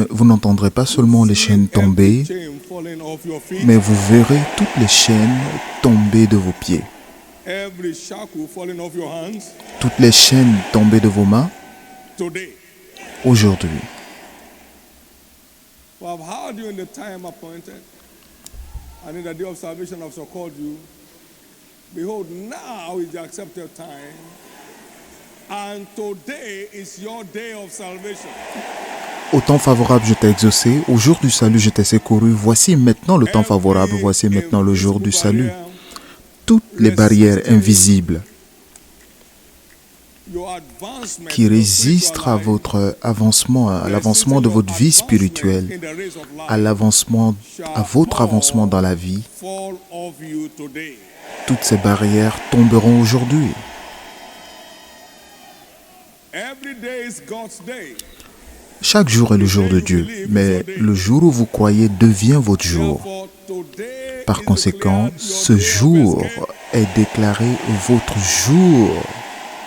Vous n'entendrez pas seulement les chaînes tomber, mais vous verrez toutes les chaînes tomber de vos pieds. Toutes les chaînes tomber de vos mains aujourd'hui. Behold, now is the accepted time, and today is your day of salvation. Au temps favorable, je t'ai exaucé. Au jour du salut, je t'ai secouru. Voici maintenant le temps favorable. Voici maintenant le jour du salut. Toutes les barrières invisibles qui résistent à votre avancement, à l'avancement de votre vie spirituelle, à votre avancement dans la vie, toutes ces barrières tomberont aujourd'hui. Chaque jour est le jour de Dieu, mais le jour où vous croyez devient votre jour. Par conséquent, ce jour est déclaré votre jour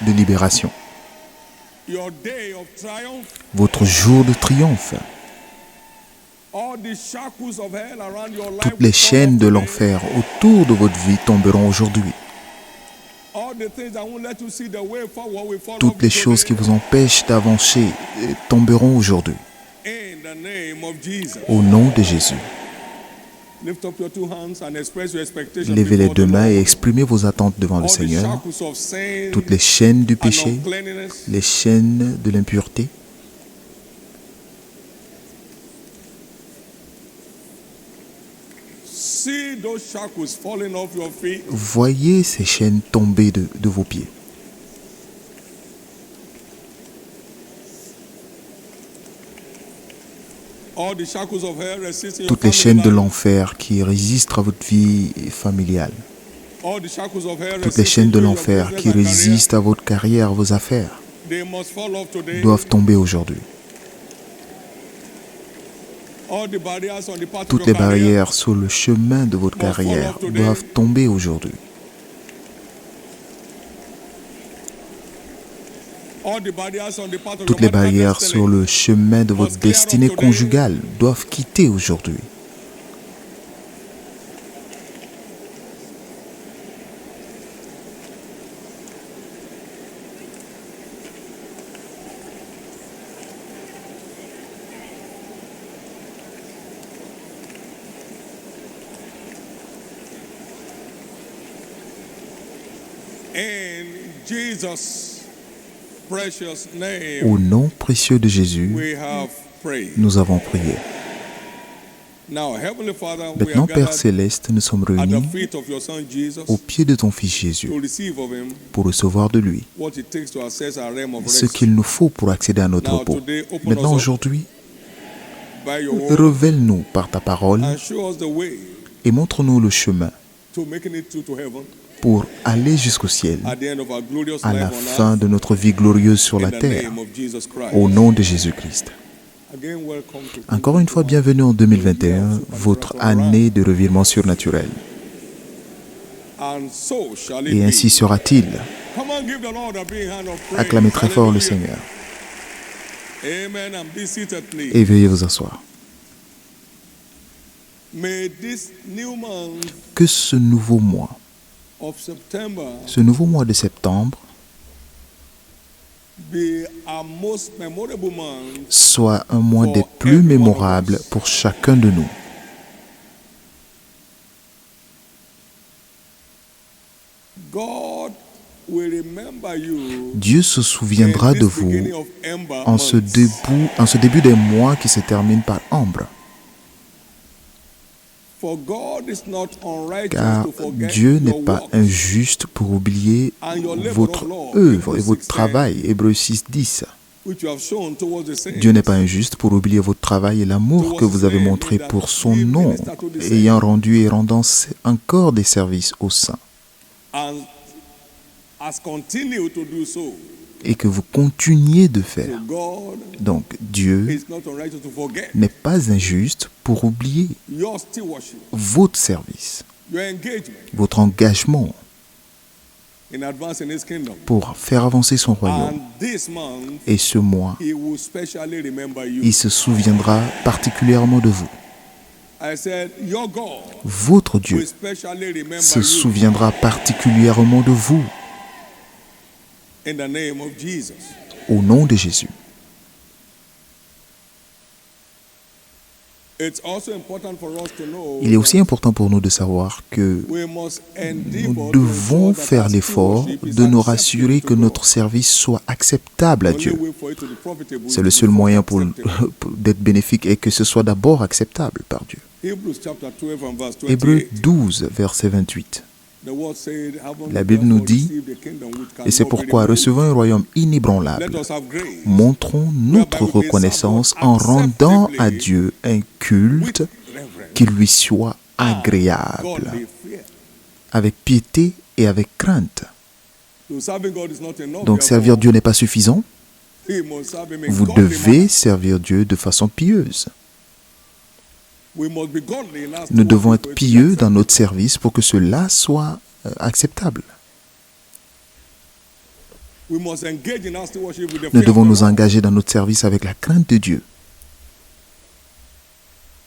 de libération, votre jour de triomphe. Toutes les chaînes de l'enfer autour de votre vie tomberont aujourd'hui. Toutes les choses qui vous empêchent d'avancer tomberont aujourd'hui. Au nom de Jésus. Levez les deux mains et exprimez vos attentes devant le Seigneur. Toutes les chaînes du péché, les chaînes de l'impureté, voyez ces chaînes tomber de vos pieds. Toutes les chaînes de l'enfer qui résistent à votre vie familiale. Toutes les chaînes de l'enfer qui résistent à votre carrière, à vos affaires, doivent tomber aujourd'hui. Toutes les barrières sur le chemin de votre carrière doivent tomber aujourd'hui. Toutes les barrières sur le chemin de votre destinée conjugale doivent quitter aujourd'hui. Au nom précieux de Jésus, nous avons prié. Maintenant, Père Céleste, nous sommes réunis au pied de ton Fils Jésus pour recevoir de lui ce qu'il nous faut pour accéder à notre repos. Maintenant, aujourd'hui, révèle-nous par ta parole et montre-nous le chemin pour aller jusqu'au ciel à la fin de notre vie glorieuse sur la terre, au nom de Jésus-Christ. Encore une fois, bienvenue en 2021, votre année de revirement surnaturel. Et ainsi sera-t-il. Acclamez très fort le Seigneur. Et veuillez vous asseoir. Que ce nouveau mois de septembre soit un mois des plus mémorables pour chacun de nous. Dieu se souviendra de vous en ce début des mois qui se termine par ambre. Car Dieu n'est pas injuste pour oublier votre œuvre et votre travail. Hébreux 6, 10. Dieu n'est pas injuste pour oublier votre travail et l'amour que vous avez montré pour son nom, ayant rendu et rendant encore des services aux saints. Et que vous continuez de faire. Donc, Dieu n'est pas injuste pour oublier votre service, votre engagement in advancing his kingdom. pour faire avancer son royaume. And this month, Et ce mois, he will specially remember you. il se souviendra particulièrement de vous. I said, your God Votre will Dieu specially remember se you souviendra particulièrement de vous in the name of Jesus. au nom de Jésus. It's also important for us to know Il est aussi important pour nous de savoir que we must nous endeavor devons to ensure that faire our l'effort stewardship is de nous acceptable rassurer to que God. notre service soit acceptable à The only Dieu. way for it to be profitable C'est is le to seul be moyen acceptable. d'être bénéfique et que ce soit d'abord acceptable par Dieu. Hébreux chapter 12 and verse Hébreux 28. 12, verset 28. The word said, "Haven't La we Bible nous therefore dit, received a kingdom which et c'est cannot be pourquoi, removed? recevant un royaume Let inébranlable, us have grace, montrons notre whereby we may reconnaissance serve en God rendant à acceptably Dieu un with culte reverence qui lui soit and agréable, godly fear." avec piété et avec crainte. So serving God is not enough, Donc servir therefore, Dieu n'est pas suffisant. we must serve him in Vous godly devez manner. servir Dieu de façon pieuse. We must be godly in our Nous devons stewardship être for it to be pieux dans acceptable. notre service pour que cela soit acceptable. We must engage in our stewardship with the Nous fear devons of the nous Lord engager dans notre service avec la crainte de Dieu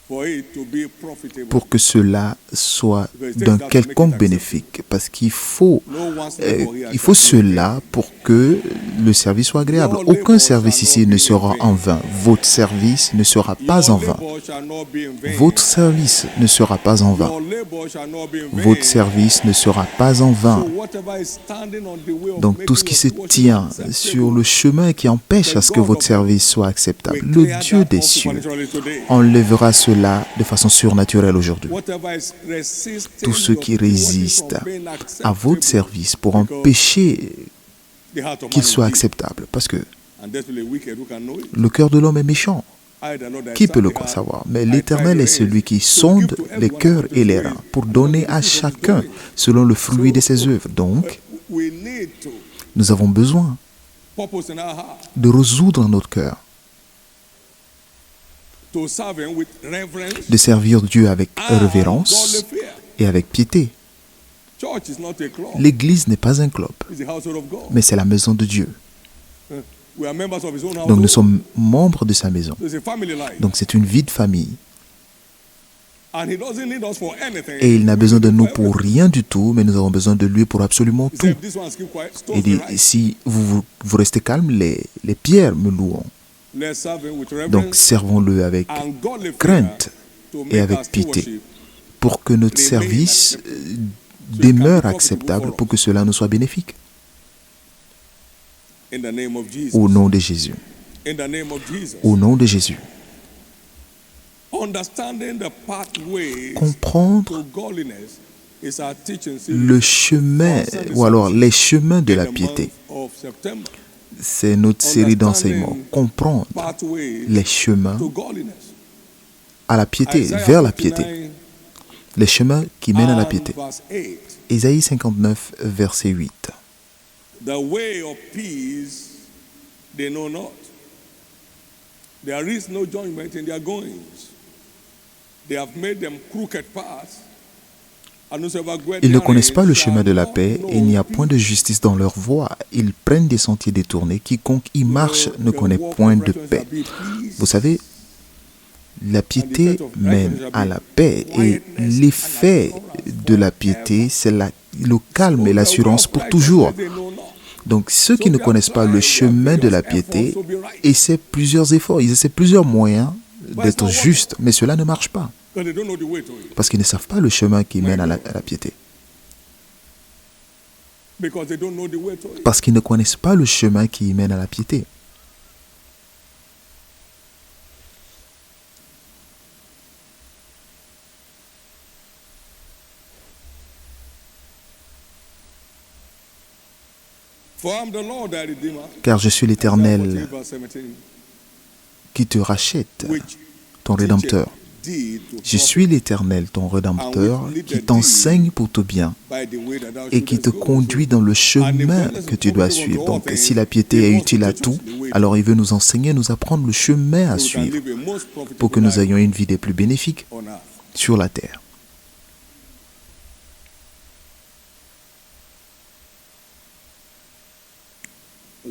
for it to be profitable. pour que cela soit d'un quelconque bénéfique. Parce qu'il faut, No one's labor here il faut shall be in vain. cela pour que le service soit agréable. Aucun service ici ne sera en vain. Votre service ne sera pas en Your vain. labor shall not be in vain. Votre service ne sera pas en vain. Your labor shall not be in vain. Votre service ne sera pas en vain. So whatever is standing on the way of Donc tout ce making qui se your stewardship tient acceptable, sur le chemin qui empêche à ce que votre service soit acceptable, we le clear Dieu that des off cieux supernaturally today. enlèvera cela de façon surnaturelle aujourd'hui. Whatever is resisting Tous ceux your qui stewardship résistent from being à votre acceptable, service pour because empêcher the heart of qu'il man is soit deep, acceptable, parce que and desperately wicked who can know it. le cœur de l'homme est méchant. I, the Lord, I Qui peut le search the heart, savoir? Mais I l'Éternel try est the celui ways qui to sonde give to les everyone cœurs according et to les his reins will, pour according donner to à the fruit of his chacun glory. selon le fruit de ses œuvres. Donc, We need to nous avons besoin purpose in our heart de résoudre dans notre cœur, to serve him with reverence de servir Dieu avec and révérence godly fear. et avec piété. Church is not a club. L'Église n'est pas un club, It's the household of God. mais c'est la maison de Dieu. We are members of his own Donc nous household. sommes membres de sa maison. So it's a family life. Donc c'est une vie de famille. And he doesn't need us for anything. Et il n'a We besoin de need nous for pour everything. rien du tout, mais nous avons besoin de lui pour absolument He tout. said, if this one's keep quiet, stones Il dit, will rise. si vous restez calme, les pierres me loueront. Let's serve him with Donc reverence servons-le avec and godly fear crainte to et make avec our piété stewardship pour que notre service demeure acceptable, pour que cela nous soit bénéfique. in the name of Jesus. Au nom de Jésus. In the name of Jesus. Au nom de Jésus. Understanding the pathways Comprendre to godliness is our teaching le chemin, ou alors les chemins de la piété. of September. C'est notre série d'enseignements. Comprendre Pathways les chemins to godliness. à la piété, Isaiah vers la piété. 59 Les chemins qui mènent à la and piété. verse 8. Ésaïe 59, verset 8. The way of peace they know not. There is no judgment in their goings. They have made them crooked paths. And whosoever goeth Ils ne connaissent pas le therein chemin de la shall paix not et il n'y a know point de justice dans leur voie. Ils prennent des sentiers détournés. Quiconque y marche ne connaît point de paix. Vous savez, la piété mène à la paix et l'effet de la piété, c'est le calme et l'assurance pour toujours. Donc ceux qui ne connaissent pas le chemin de la piété essaient plusieurs efforts, ils essaient plusieurs moyens d'être justes, mais cela ne marche pas parce qu'ils ne savent pas le chemin qui mène à la piété. Parce qu'ils ne connaissent pas le chemin qui mène à la piété. Car je suis l'Éternel qui te rachète, ton Rédempteur. Je suis l'Éternel, ton Rédempteur, qui t'enseigne pour ton bien et qui te conduit dans le chemin que tu dois suivre. Donc, si la piété est utile à tout, alors il veut nous enseigner, nous apprendre le chemin à suivre pour que nous ayons une vie des plus bénéfiques sur la terre.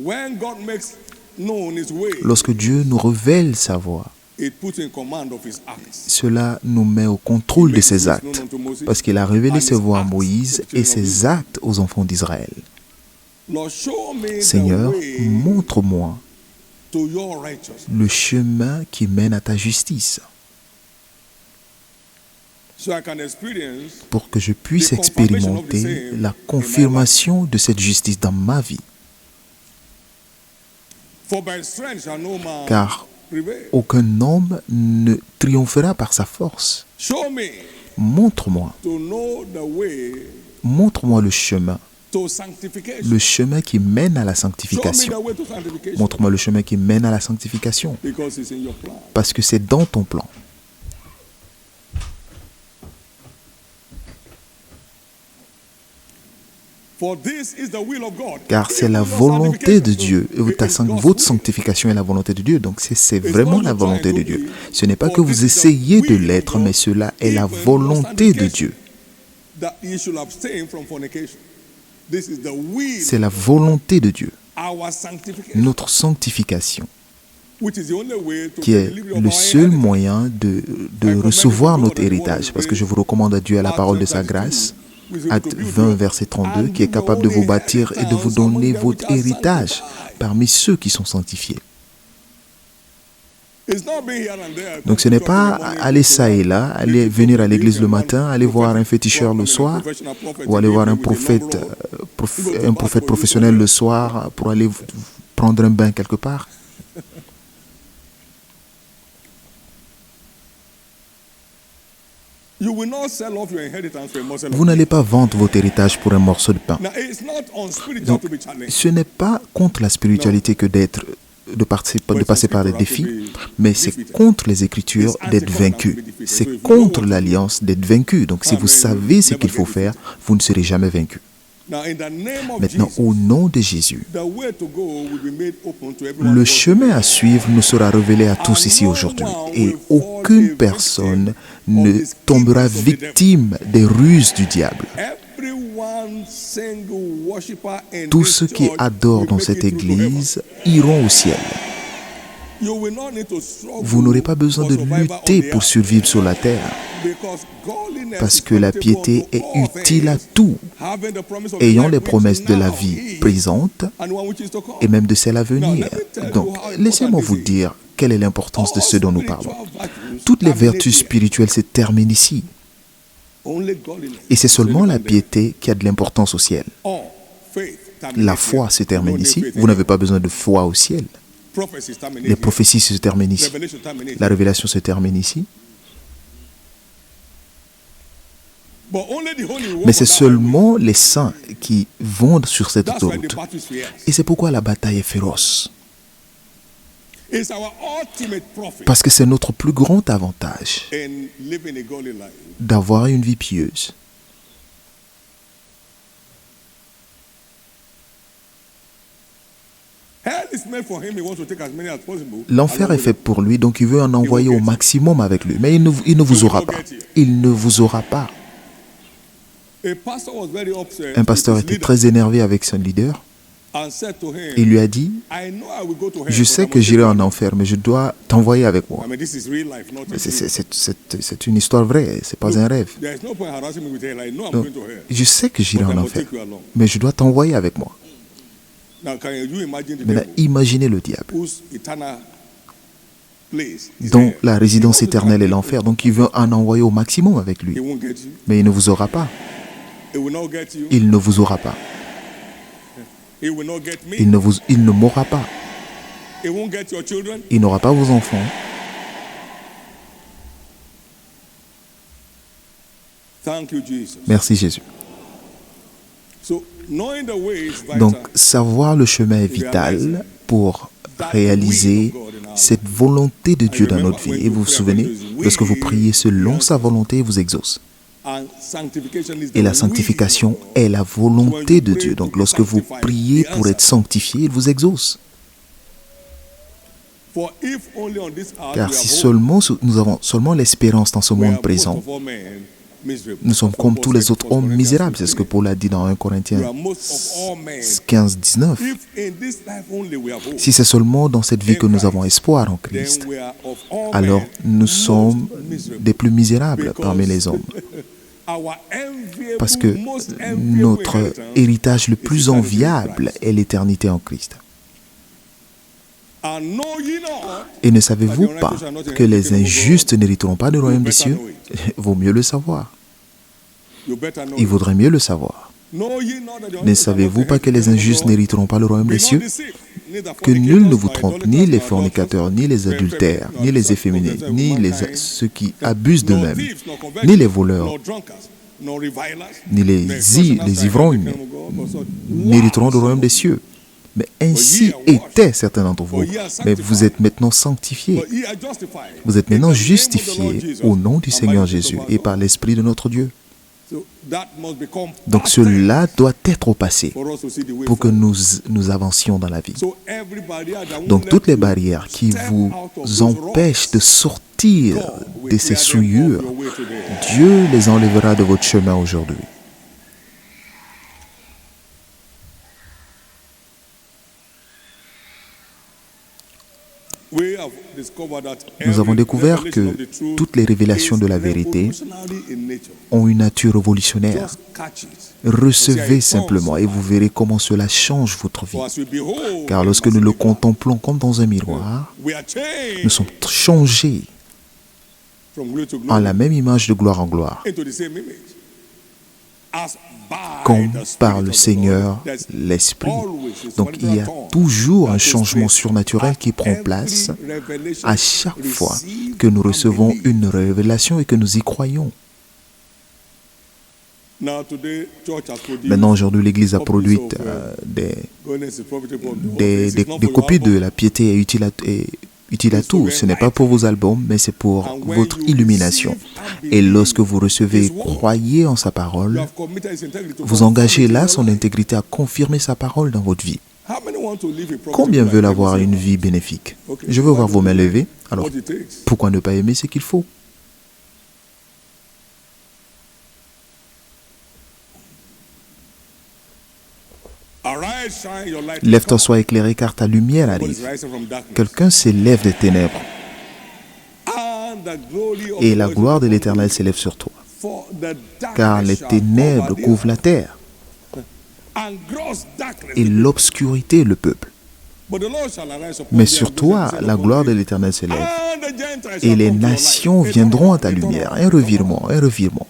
When God makes known his way, Lorsque Dieu nous révèle sa voie, it puts in command of his acts. cela nous met au contrôle de ses actes, parce qu'il a révélé ses voies à Moïse et ses actes aux enfants d'Israël. Lord, show me Seigneur, the way montre-moi to your righteousness, le chemin qui mène à ta justice, so I can experience pour que je puisse expérimenter la confirmation de cette justice dans ma vie. for by strength shall no man Car prevail. aucun homme ne triomphera par sa force. Show me Montre-moi, to know the way montre-moi le chemin qui mène à la sanctification. sanctification. Montre-moi le chemin qui mène à la sanctification, Because it's in your plan. parce que c'est dans ton plan. For this is the will of God. Car c'est la volonté de Dieu. Et votre sanctification est la volonté de Dieu. Donc c'est vraiment la volonté de Dieu. Ce n'est pas que vous essayez de l'être, mais cela est la volonté de Dieu. That ye should abstain from fornication. This is the will, C'est la volonté de Dieu. our sanctification, Notre sanctification, which is the only way to qui the est delivery of le our seul inheritance. moyen de recevoir notre héritage. Parce que je vous recommande à Dieu à la parole de sa grâce, Acte 20, verset 32, qui est capable de vous bâtir et de vous donner votre héritage parmi ceux qui sont sanctifiés. It's not being here and there. Donc ce n'est pas aller ça et là, aller venir à l'église le matin, aller voir un féticheur le soir, ou aller voir un prophète professionnel le soir pour aller prendre un bain quelque part. You will not sell off your inheritance for a morsel of Vous n'allez pas vendre votre héritage pour un morceau de pain. Now, it's not unspiritual Donc, to be challenged. ce n'est pas contre la spiritualité que de passer par des défis, mais c'est contre les Écritures d'être vaincu. C'est contre l'alliance d'être vaincu. Donc si vous savez ce qu'il faut faire, vous ne serez jamais vaincu. Now, in the name of Maintenant, Jesus, au nom de Jésus, the way to go will be made open to everyone. le chemin à suivre nous sera révélé à tous ici aujourd'hui. Et aucune personne ne tombera victime des ruses du diable. Everyone single worshiper in Tous this ceux qui church adorent will dans make cette it to heaven. église iront au ciel. You will not need to struggle Vous n'aurez pas besoin de for survival lutter on the pour earth, survivre sur la terre, because godliness parce is que la profitable piété to est all utile à things, tout, having the promise of ayant life les which promesses de la now vie is, présente and one which is to come. et même de celle à venir. Donc, laissez-moi vous dire quelle est l'importance de ce dont nous parlons. Toutes les vertus spirituelles se terminent ici, Only godliness. et c'est seulement la piété qui a de l'importance au ciel. All faith La terminates foi here. se termine No ici. faith Vous n'avez here. pas besoin de foi au ciel. Prophecies terminate Les here. prophéties se terminent ici. Revelation terminate La here. révélation se termine ici. But only the holy will Mais walk c'est on that seulement les saints qui vont sur cette highway. That's why the autoroute. battle is fierce. Et c'est pourquoi la bataille est féroce. It's our ultimate profit Parce que c'est notre plus grand avantage in living a godly life. d'avoir une vie pieuse. Hell is made for him. He wants to take as many as possible. L'enfer along est with fait pour lui, donc il veut en envoyer au maximum avec lui. Mais il ne vous aura pas. Il ne vous aura pas. him. A pastor was very upset Un pasteur with his était leader très énervé avec son leader. and said to him, Il lui a dit, I know I will go to hell, je but sais I que must j'irai take en you. enfer, mais je dois t'envoyer avec moi. I mean, this is real life, not a dream. C'est une histoire vraie, c'est pas un rêve. There is no point harassing me with hell. I know I'm Donc, going to hell. je sais que j'irai But I en must enfer, take you along. mais je dois t'envoyer avec moi. Now, can you imagine the Maintenant, devil imaginez le diable, whose eternal place is dont hell? la résidence He wants to éternelle est take you. l'enfer. Donc il veut en envoyer au maximum avec He lui. won't get you. Mais il ne vous aura pas. He will not get you. Il ne vous aura pas. He will not get me. Il ne m'aura pas. He won't get your children. Il n'aura pas vos enfants. Thank you, Jesus. Merci Jésus. So, knowing the way is vital. Donc savoir le chemin est vital pour réaliser cette volonté de Dieu dans notre vie. Et vous vous souvenez, lorsque vous priez selon sa volonté, il vous exauce. And sanctification is the Et la will sanctification of God. est la volonté de Dieu. Donc lorsque vous priez pour être sanctifié, il vous exauce. For if only on this earth Car we si have hope, seulement nous avons seulement l'espérance dans ce where monde most présent, of all men Nous sommes comme tous les autres hommes misérables. C'est ce que Paul a dit dans 1 Corinthiens 15, 19. Si c'est seulement dans cette vie que nous avons espoir en Christ, alors nous sommes des plus misérables parmi les hommes. Parce que notre héritage le plus enviable est l'éternité en Christ. Et ne savez-vous pas que les injustes n'hériteront pas du royaume des cieux? Vaut mieux le savoir. Il vaudrait mieux le savoir. Ne savez-vous pas que les injustes n'hériteront pas le royaume des cieux? Que nul ne vous trompe, ni les fornicateurs, ni les adultères, ni les efféminés, ni ceux qui abusent d'eux-mêmes, ni les voleurs, ni les ivrognes n'hériteront du royaume des cieux. Mais ainsi étaient certains d'entre vous. Mais vous êtes maintenant sanctifiés. Vous êtes maintenant justifiés au nom du Seigneur Jésus et par l'Esprit de notre Dieu. Donc cela doit être au passé pour que nous avancions dans la vie. Donc toutes les barrières qui vous empêchent de sortir de ces souillures, Dieu les enlèvera de votre chemin aujourd'hui. Nous avons découvert que toutes les révélations de la vérité ont une nature révolutionnaire. Recevez simplement et vous verrez comment cela change votre vie. Car lorsque nous le contemplons comme dans un miroir, nous sommes changés en la même image de gloire en gloire, comme par le Seigneur l'Esprit. Donc il y a toujours un changement surnaturel qui prend place à chaque fois que nous recevons une révélation et que nous y croyons. Maintenant, aujourd'hui, l'Église a produit des copies de La piété est utile à tout. Ce n'est pas pour vos albums, mais c'est pour votre illumination. Et lorsque vous recevez et croyez en sa parole, vous engagez là son intégrité à confirmer sa parole dans votre vie. Combien veulent avoir une vie bénéfique? Je veux voir vos mains levées. Alors, pourquoi ne pas aimer ce qu'il faut? Lève-toi, sois éclairé, car ta lumière arrive. Quelqu'un s'élève des ténèbres, et la gloire de l'Éternel s'élève sur toi. Car les ténèbres couvrent la terre, et l'obscurité le peuple. Mais sur toi, la gloire de l'Éternel s'élève, et les nations viendront à ta lumière. Un revirement, un revirement.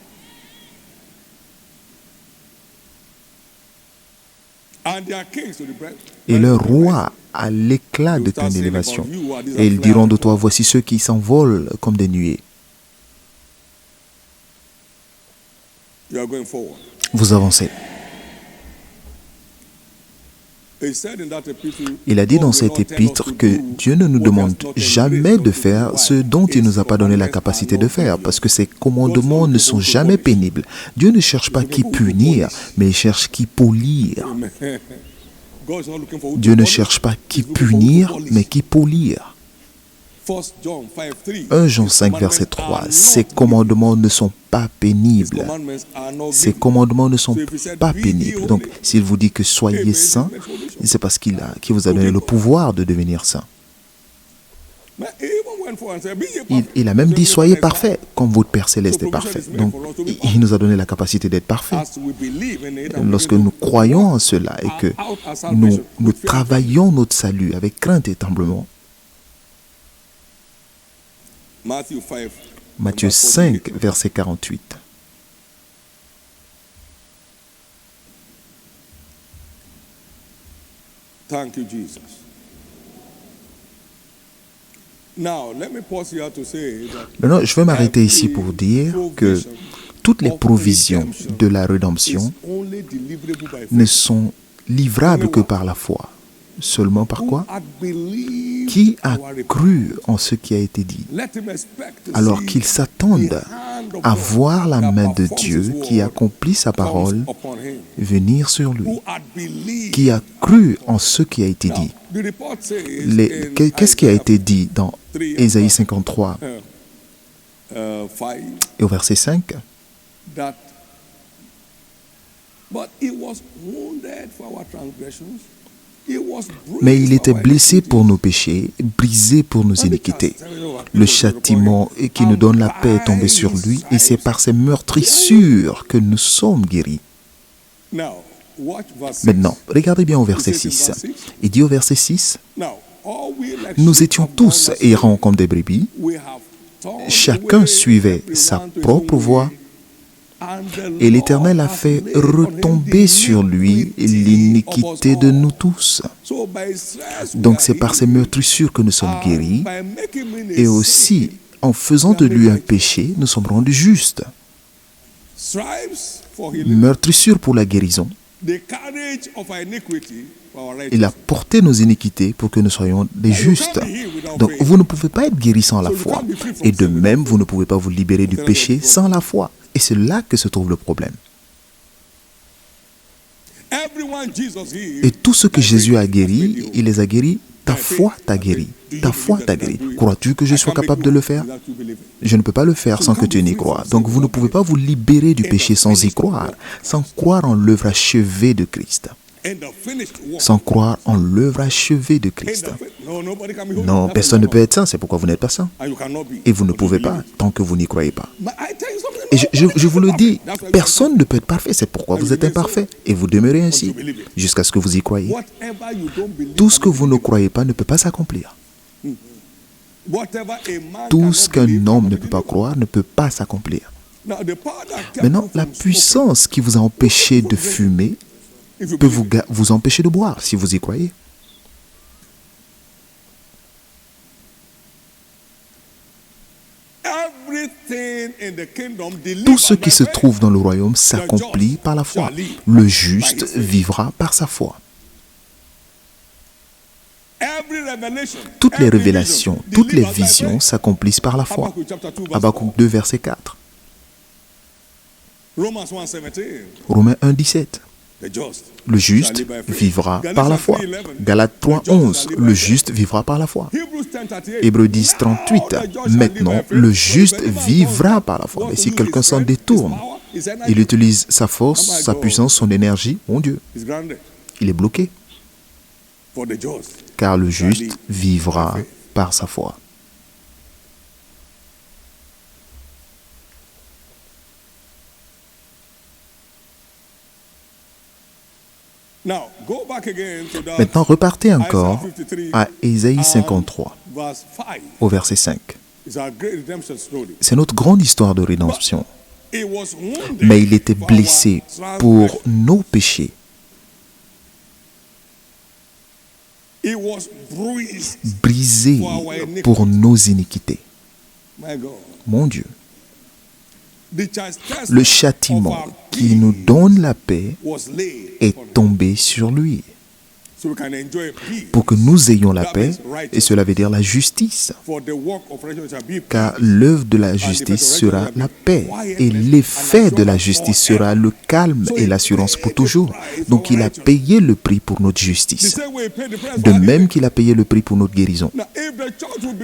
Et leur roi à l'éclat de ton élévation. Et ils diront de toi, voici ceux qui s'envolent comme des nuées. Vous avancez. Il a dit dans cet épître que Dieu ne nous demande jamais de faire ce dont il ne nous a pas donné la capacité de faire, parce que ses commandements ne sont jamais pénibles. Dieu ne cherche pas qui punir, mais il cherche qui polir. Dieu ne cherche pas qui punir, mais qui polir. 1 Jean 5, verset 3. Ces commandements ne sont pas pénibles. Ces commandements ne sont pas pénibles. Donc, s'il vous dit que soyez saints, c'est parce qu'il vous a donné le pouvoir de devenir saints. Il a même dit soyez parfaits, comme votre Père Céleste est parfait. Donc, il nous a donné la capacité d'être parfaits. Lorsque nous croyons en cela et que nous travaillons notre salut avec crainte et tremblement, Matthieu 5, verset 48. Thank you, Jesus. Maintenant, je vais m'arrêter ici pour dire que toutes les provisions de la rédemption ne sont livrables que par la foi. Seulement par quoi? Qui a cru en ce qui a été dit? Alors qu'ils s'attendent à voir la main de Dieu qui accomplit sa parole venir sur lui. Qui a cru en ce qui a été dit? Qu'est-ce qui a été dit dans Ésaïe 53 et au verset 5? that, but he was wounded for our transgressions. Mais il était blessé pour nos péchés, brisé pour nos iniquités. Le châtiment qui nous donne la paix est tombé sur lui, et c'est par ses meurtrissures que nous sommes guéris. Maintenant, regardez bien au verset 6. Il dit au verset 6, « Nous étions tous errants comme des brebis, chacun suivait sa propre voie, et l'Éternel a fait retomber sur lui l'iniquité de nous tous. » Donc c'est par ces meurtrissures que nous sommes guéris, et aussi en faisant de lui un péché, nous sommes rendus justes. Meurtrissures pour la guérison. Il a porté nos iniquités pour que nous soyons des justes. Donc vous ne pouvez pas être guéri sans la foi. Et de même, vous ne pouvez pas vous libérer du péché sans la foi. Et c'est là que se trouve le problème. Et tout ce que Jésus a guéri, il les a guéris. Ta foi t'a guéri. Ta foi t'a guéri. Crois-tu que je sois capable de le faire? Je ne peux pas le faire sans que tu n'y crois. Donc vous ne pouvez pas vous libérer du péché sans y croire, sans croire en l'œuvre achevée de Christ. Sans croire en l'œuvre achevée de Christ. Non, personne ne peut être saint, c'est pourquoi vous n'êtes pas saint. Et vous ne pouvez pas, tant que vous n'y croyez pas. Et je vous le dis, personne ne peut être parfait, c'est pourquoi vous êtes imparfait. Et vous demeurez ainsi, jusqu'à ce que vous y croyez. Tout ce que vous ne croyez pas ne peut pas s'accomplir. Tout ce qu'un homme ne peut pas croire ne peut pas s'accomplir. Maintenant, la puissance qui vous a empêché de fumer peut vous empêcher de boire, si vous y croyez. Tout ce qui se trouve dans le royaume s'accomplit par la foi. Le juste vivra par sa foi. Toutes les révélations, toutes les visions s'accomplissent par la foi. Habakkuk 2, verset 4. Romains 1, 17. Le juste vivra par la foi. Galates 3, 11. Le juste vivra par la foi. Hébreux 10, 38. Maintenant, le juste vivra par la foi. Mais si quelqu'un s'en détourne, il utilise sa force, sa puissance, son énergie, mon Dieu, il est bloqué. Car le juste vivra par sa foi. Maintenant, repartez encore à Ésaïe 53, au verset 5. C'est notre grande histoire de rédemption. Mais il était blessé pour nos péchés. Brisé pour nos iniquités. Mon Dieu. Le châtiment qui nous donne la paix est tombé sur lui pour que nous ayons la paix, et cela veut dire la justice, car l'œuvre de la justice sera la paix et l'effet de la justice sera le calme et l'assurance pour toujours. Donc il a payé le prix pour notre justice, de même qu'il a payé le prix pour notre guérison.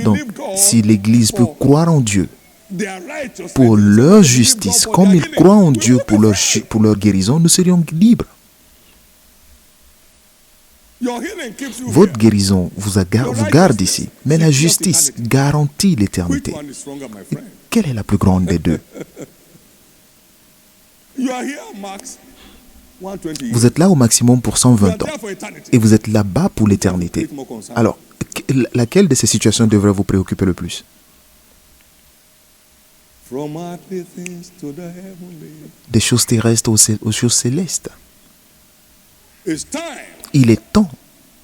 Donc si l'Église peut croire en Dieu pour leur justice, comme ils croient en Dieu pour leur guérison, nous serions libres. Votre guérison vous garde ici, mais la justice garantit l'éternité. Quelle est la plus grande des deux? Vous êtes là au maximum pour 120 ans, et vous êtes là-bas pour l'éternité. Alors, laquelle de ces situations devrait vous préoccuper le plus? Des choses terrestres aux choses célestes. Il est temps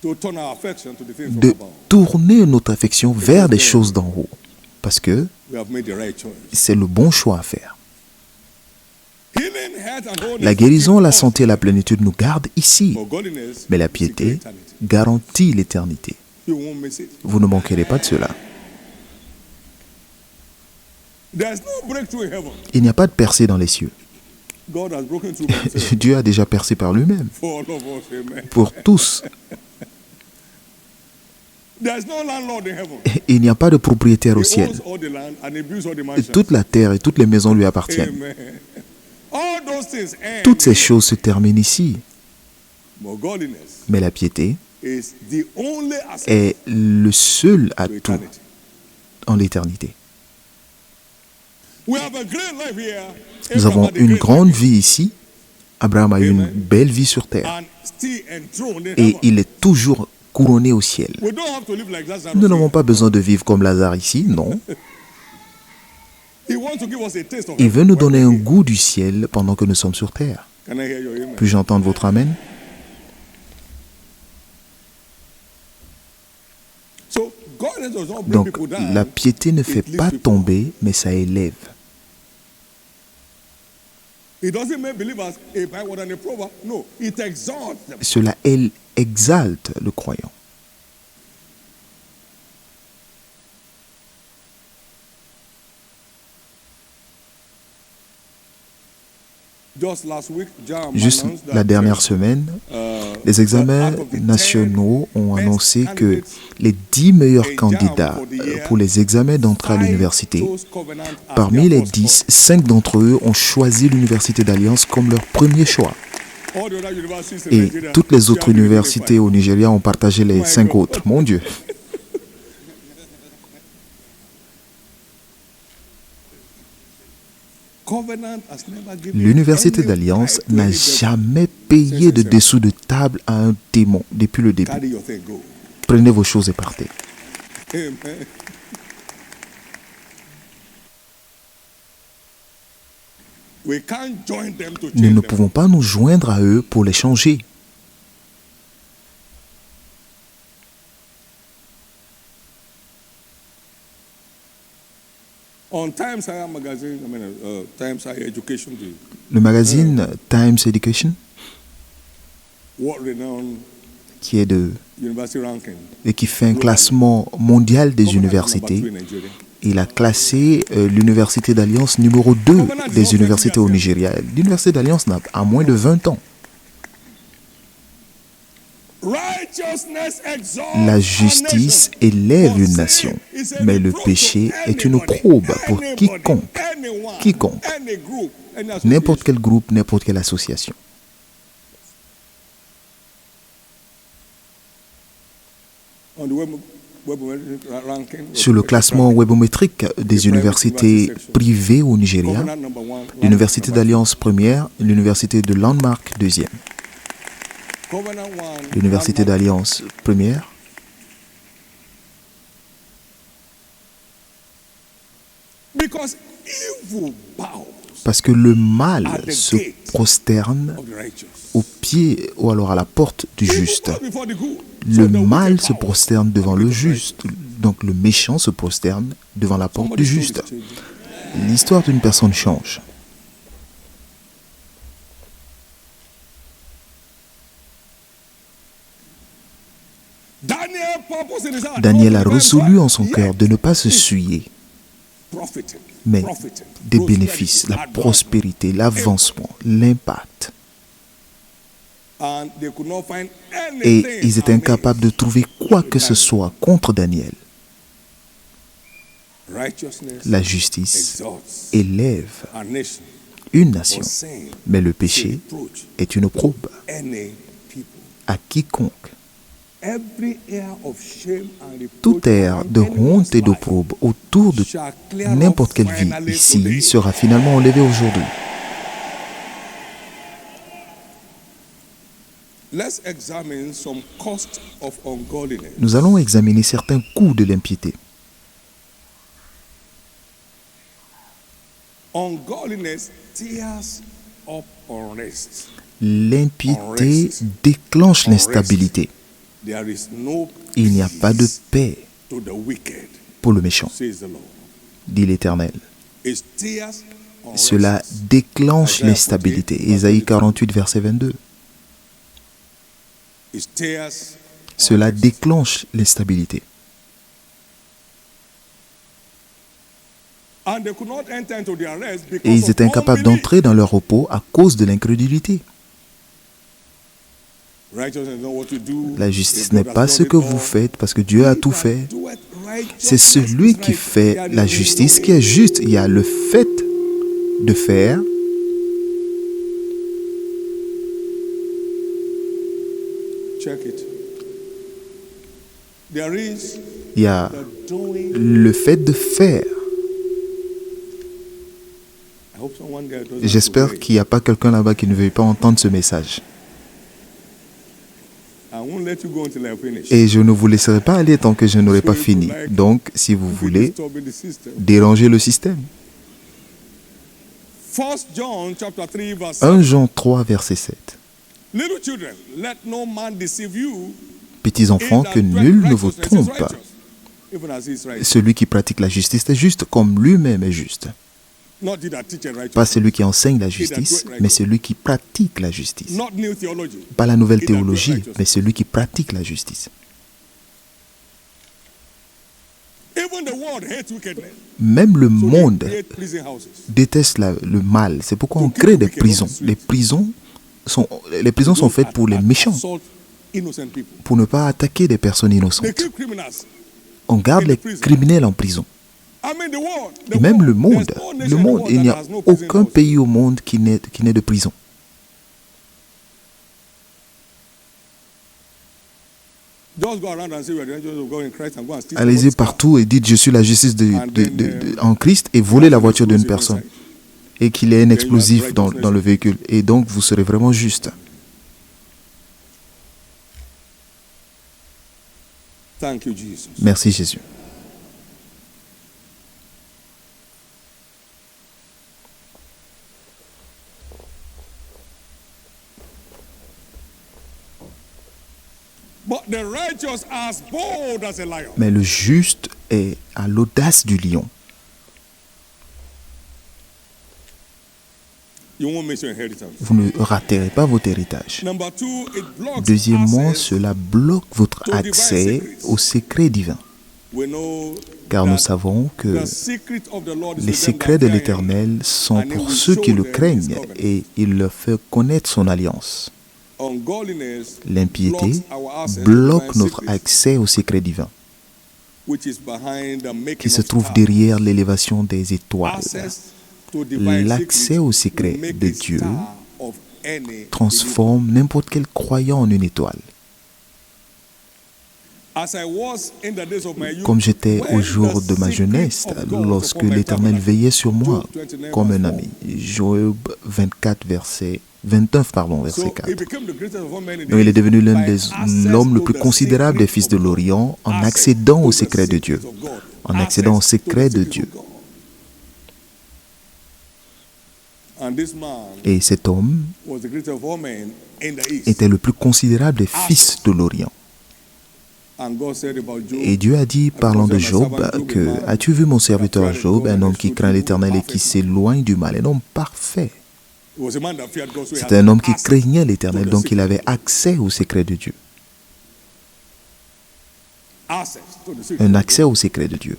de tourner notre affection vers des choses d'en haut, parce que c'est le bon choix à faire. La guérison, la santé et la plénitude nous gardent ici, mais la piété garantit l'éternité. Vous ne manquerez pas de cela. Il n'y a pas de percée dans les cieux. Dieu a déjà percé par lui-même. Pour tous. Il n'y a pas de propriétaire au ciel. Toute la terre et toutes les maisons lui appartiennent. those things end Toutes ces choses se terminent ici. but godliness Mais la piété is the only access est le seul to atout eternity. en l'éternité. We have a great life here. Nous Abraham avons had a une great grande life vie ici. Abraham a eu une Amen. belle vie sur terre. and still enthroned in Et heaven. il est toujours couronné au ciel. We don't have to live like Lazarus. Nous n'avons here. pas besoin de vivre comme Lazare ici, non. He wants to give us a taste of Il veut heaven nous when donner we're un here. goût du ciel pendant que nous sommes sur terre. Can I hear your amen? Puis-je entendre votre amen? So godliness does not bring Donc, people down. la piété ne fait It lifts pas people. tomber, mais ça élève. It doesn't make believers a byword and a proverb. No, it exalts them. Cela elle exalte le croyant. Just last week, JAM Juste announced that, la dernière semaine, les examens nationaux ont annoncé que les 10 meilleurs candidats pour les examens d'entrée à l'université, parmi les 10, 5 d'entre eux ont choisi l'Université d'Alliance comme leur premier choix. Et toutes les autres universités au Nigeria ont partagé les 5 autres. Mon Dieu! L'Université d'Alliance n'a jamais payé de dessous de table à un démon depuis le début. Prenez vos choses et partez. Nous ne pouvons pas nous joindre à eux pour les changer. Le magazine Times Education, qui est et qui fait un classement mondial des universités, il a classé l'Université d'Alliance numéro 2 des universités au Nigeria. L'Université d'Alliance a moins de 20 ans. La justice élève une nation, mais le péché est une probe pour quiconque, n'importe quel groupe, n'importe quelle association. Sur le classement webométrique des universités privées au Nigeria, l'Université d'Alliance première, l'Université de Landmark deuxième. L'Université d'Alliance première, parce que le mal se prosterne au pied ou alors à la porte du juste. Le mal se prosterne devant le juste, donc le méchant se prosterne devant la porte du juste. L'histoire d'une personne change. Daniel a résolu en son cœur de ne pas se souiller, mais des bénéfices, la prospérité, l'avancement, l'impact. Et ils étaient incapables de trouver quoi que ce soit contre Daniel. La justice élève une nation, mais le péché est une probe à quiconque. Tout air de honte et d'opprobre autour de n'importe quelle vie ici sera finalement enlevé aujourd'hui. Nous allons examiner certains coûts de l'impiété. L'impiété déclenche l'instabilité. Il n'y a pas de paix pour le méchant, dit l'Éternel. Cela déclenche l'instabilité. Ésaïe 48, verset 22. Cela déclenche l'instabilité. Et ils étaient incapables d'entrer dans leur repos à cause de l'incrédulité. La justice n'est pas ce que vous faites parce que Dieu a tout fait. C'est celui qui fait la justice qui est juste. Il y a le fait de faire check it. There is Il y a the doing. le fait de faire. I hope someone there doesn't J'espère have to qu'il n'y a pas quelqu'un là-bas qui ne veut pas entendre ce message. wait. I won't let you go until I finish. Et je ne vous laisserai pas aller tant que je n'aurai pas fini. Donc, si vous voulez, Disturbing the system. déranger le système. 1 John chapter 3 verse 1 7. Jean 3, verset 7. Little children, let no man deceive you. Petits enfants, que nul ne vous trompe. Even as he is right. Celui qui pratique la justice est juste comme lui-même est juste. Not he that teacheth righteousness. Pas celui qui enseigne la justice, mais celui qui pratique la justice. Not new theology. Pas la nouvelle théologie, mais celui qui pratique la justice. Even the world hates wickedness. Même le So they monde create prison houses. déteste le mal. C'est pourquoi on crée des prisons. Les prisons sont faites pour les méchants, Assault innocent people. pour ne pas attaquer des personnes They innocentes. keep criminals. On garde les criminels en prison. I mean the world. Et même le monde, il n'y a aucun pays au monde qui n'ait de prison. Just go around and say we are the angels of God in Christ and go and steal Allez-y somebody's car. partout et dites je suis la justice en Christ et volez la voiture d'une personne et qu'il y ait un explosif dans le véhicule. Et donc vous serez vraiment juste. Thank you, Jesus. Merci Jésus. But the righteous are as bold as a lion. Mais le juste est à l'audace du lion. You won't miss your inheritance. Vous ne raterez pas votre héritage. Number two, it blocks Deuxièmement, access. cela bloque votre accès aux secrets divins. We know Car nous that savons que the secret of the Lord is les with them secrets de that fear him. l'Éternel sont pour ceux qui le craignent et il leur fait connaître son alliance. Ungodliness L'impiété blocks our access to bloque divine notre secrets, accès aux secrets divins which is behind the making qui se of trouve stars. derrière l'élévation des étoiles. Access to divine L'accès secrets aux secrets will make de a Dieu star of any transforme n'importe quel croyant en une étoile. believer. As I was in the days of my youth, Comme j'étais au when jour the de ma secret jeunesse, of God lorsque upon my l'Éternel tabernacle. veillait sur moi Job 29 comme un verse ami. Job 29, verset So 4. he became the greatest of all men in the Donc, il est age devenu l'un by des access l'homme le to plus the considérable des secret fils de of God. l'Orient en Access accédant to au the secret de secrets Dieu. of God. En accédant au Access to the secret de secrets Dieu. of God. And this man Et cet homme was the greatest of all men in the East. était le plus considérable des fils de l'Orient. And God said about Job, Et Dieu a dit, parlant de Job, que « As-tu vu mon serviteur Job, un homme qui craint l'Éternel et qui s'éloigne du mal, un homme parfait. he was a man that feared God, so he C'était had un homme qui access craignait to l'Éternel, the donc il secret. avait accès au secret de Dieu. Access to the secret Un of accès God. au secret de Dieu.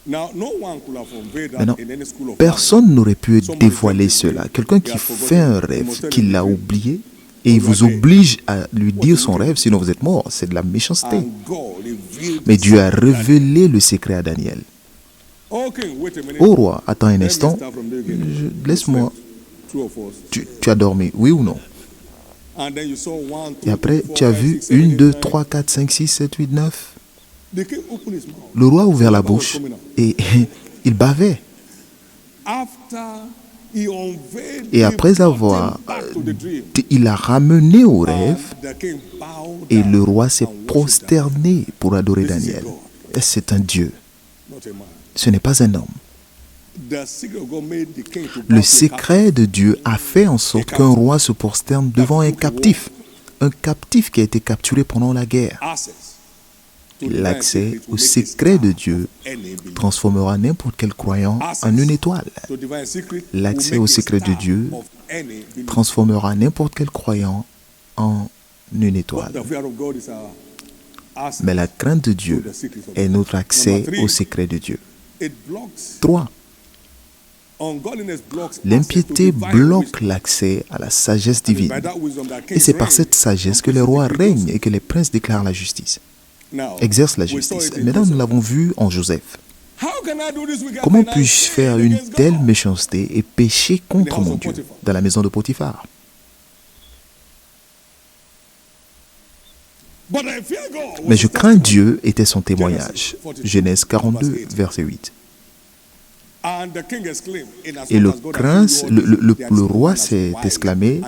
Now, no one could have conveyed that Maintenant, in any school of personne n'aurait pu dévoiler cela. Quelqu'un qui fait un rêve, qui l'a oublié, et il vous oblige à lui dire son rêve, sinon vous êtes mort. C'est de la méchanceté. And God revealed Mais the Dieu a secret that- révélé le secret à Daniel. Okay, wait a minute. Ô roi, attends un Let me instant. start from the beginning. Laisse-moi. Two of us. Tu as dormi, oui ou non? And then you saw 1, 2, Et après, 3, tu as 4, vu 5, 6, 7, 1, 2, 8, 9. 3, 4, 5, 6, 7, 8, 9. The king opened his mouth. Le roi a ouvert la bouche et il bavait. After he unveiled Et him, après brought him avoir, back to the dream. il a ramené au rêve And the king bowed et down le roi s'est and worshiped prosterné pour adorer This is Daniel. God. Et c'est un Dieu, not a man. ce n'est pas un homme. The secret of God made the king to bow Le to a secret de Dieu a fait en sorte qu'un roi se prosterne devant un captif qui a été capturé pendant la guerre. captive. Access to divine L'accès secret will au make a secret de star Dieu of any believer. transformera n'importe quel croyant en une étoile. To divine secret will L'accès make au a secret de star Dieu of any believer. transformera n'importe quel croyant en une étoile. The fear of God is our access Mais la crainte de to Dieu the secret of est God. notre accès Number 3, au secret de Dieu. it blocks 3. ungodliness blocks access L'impiété to divine bloque wisdom. l'accès à la sagesse And divine. by that wisdom that Et kings c'est par reign cette sagesse and que les rois principalities. règnent et que les princes déclarent la justice, Now, exercent la we saw justice. it in Maintenant, nous Joseph. l'avons vu en Joseph. How can I do this wicked Comment thing and puis-je sin faire une against telle God? méchanceté et pécher contre house mon of Dieu Potiphar. dans la maison de Potiphar? Mais je crains Dieu était son témoignage. Genèse 42, verset 8. Et le roi s'est exclamé,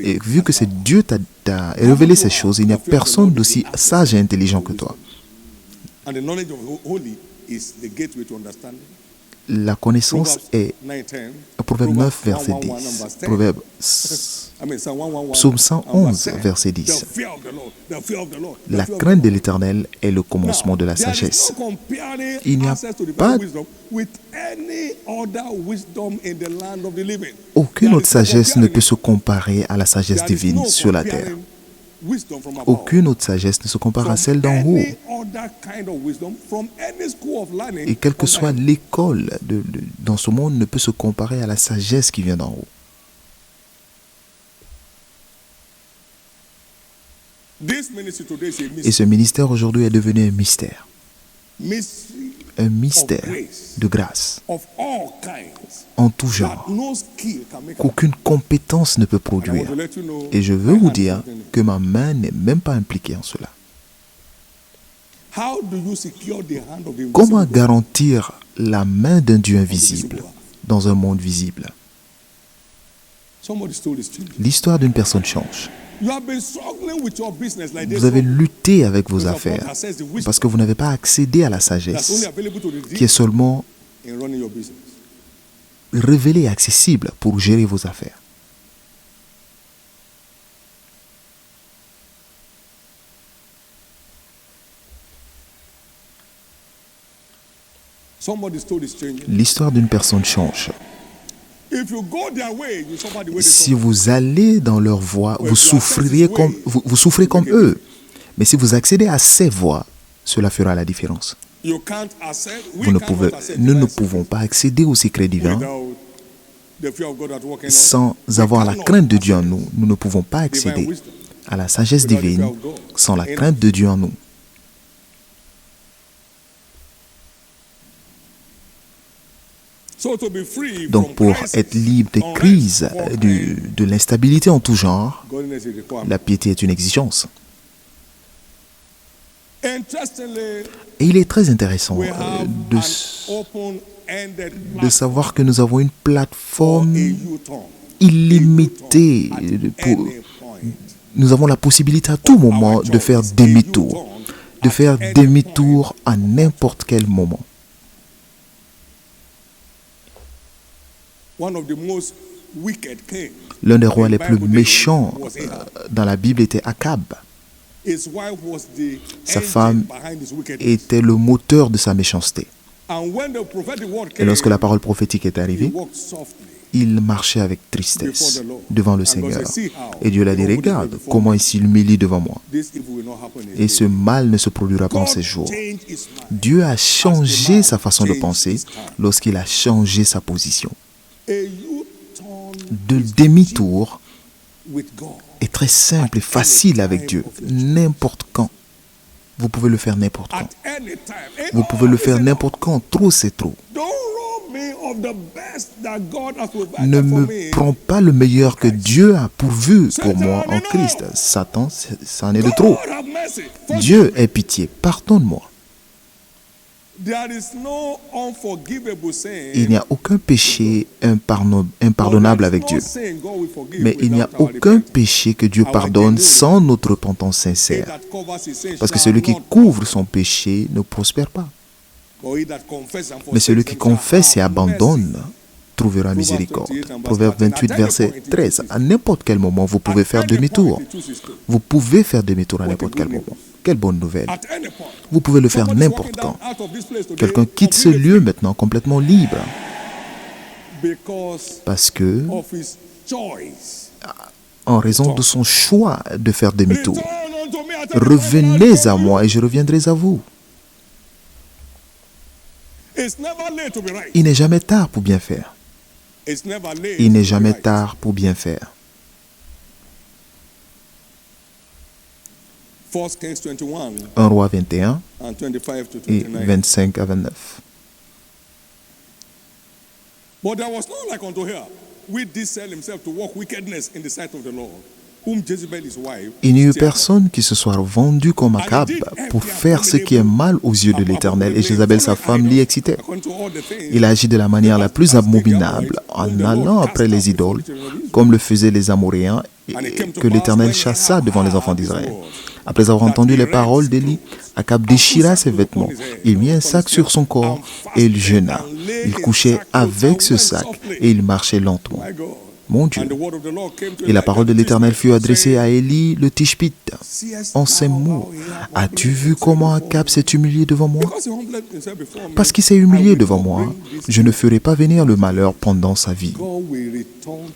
et vu que c'est Dieu t'a révélé ces choses, il n'y a personne d'aussi sage et intelligent que toi. La connaissance est, Proverbe 9, verset 10, Psaume 111, verset 10. La crainte de l'Éternel est le commencement de la sagesse. Il n'y a pas aucune autre sagesse ne peut se comparer à la sagesse divine sur la terre. Aucune autre sagesse ne se compare à celle d'en haut. Et quelle que soit l'école dans ce monde ne peut se comparer à la sagesse qui vient d'en haut. Et ce ministère aujourd'hui est devenu un mystère. Un mystère de grâce en tout genre qu'aucune compétence ne peut produire. Et je veux vous dire que ma main n'est même pas impliquée en cela. Comment garantir la main d'un Dieu invisible dans un monde visible? L'histoire d'une personne change. Vous avez lutté avec vos affaires parce que vous n'avez pas accédé à la sagesse qui est seulement révélée et accessible pour gérer vos affaires. L'histoire d'une personne change. Si vous allez dans leur voie, vous souffrez comme eux. Mais si vous accédez à ces voies, cela fera la différence. Nous ne pouvons pas accéder au secret divin sans avoir la crainte de Dieu en nous. Nous ne pouvons pas accéder à la sagesse divine sans la crainte de Dieu en nous. Donc pour être libre des crises, de l'instabilité en tout genre, la piété est une exigence. Et il est très intéressant de savoir que nous avons une plateforme illimitée. Nous avons la possibilité à tout moment de faire demi-tour. De faire demi-tour à n'importe quel moment. L'un des rois les plus méchants dans la Bible était Akab. Sa femme était le moteur de sa méchanceté. Et lorsque la parole prophétique est arrivée, il marchait avec tristesse devant le Seigneur. Et Dieu l'a dit, regarde comment il s'humilie devant moi. Et ce mal ne se produira pas en ces jours. Dieu a changé sa façon de penser lorsqu'il a changé sa position. De demi-tour est très simple et facile avec Dieu. N'importe quand. Vous pouvez le faire n'importe quand. Vous pouvez le faire n'importe quand. Trop, c'est trop. Ne me prends pas le meilleur que Dieu a pourvu pour moi en Christ. Satan, ça en est de trop. Dieu ait pitié. Pardonne-moi. Il n'y a aucun péché impardonnable avec Dieu. Mais il n'y a aucun péché que Dieu pardonne sans notre repentance sincère. Parce que celui qui couvre son péché ne prospère pas. Mais celui qui confesse et abandonne trouvera miséricorde. Proverbe 28, verset 13. À n'importe quel moment, vous pouvez faire demi-tour. Vous pouvez faire demi-tour à n'importe quel moment. Quelle bonne nouvelle. Vous pouvez le faire n'importe quand. Quelqu'un quitte ce lieu maintenant complètement libre. Parce que, en raison de son choix de faire demi-tour, revenez à moi et je reviendrai à vous. Il n'est jamais tard pour bien faire. Il n'est jamais tard pour bien faire. 1 Roi 21 et 25 à 29. Il n'y eut personne qui se soit vendu comme Akab pour faire ce qui est mal aux yeux de l'Éternel. Et Jézabel, sa femme, l'y excitait. Il agit de la manière la plus abominable en allant après les idoles, comme le faisaient les Amoréens, que l'Éternel chassa devant les enfants d'Israël. Après avoir entendu les paroles d'Élie, Akab déchira ses vêtements. Il mit un sac sur son corps et il jeûna. Il couchait avec ce sac et il marchait lentement. Mon Dieu. Et la parole de l'Éternel fut adressée à Élie le Tishbite en ces mots. As-tu vu comment Akab s'est humilié devant moi? Parce qu'il s'est humilié devant moi, je ne ferai pas venir le malheur pendant sa vie.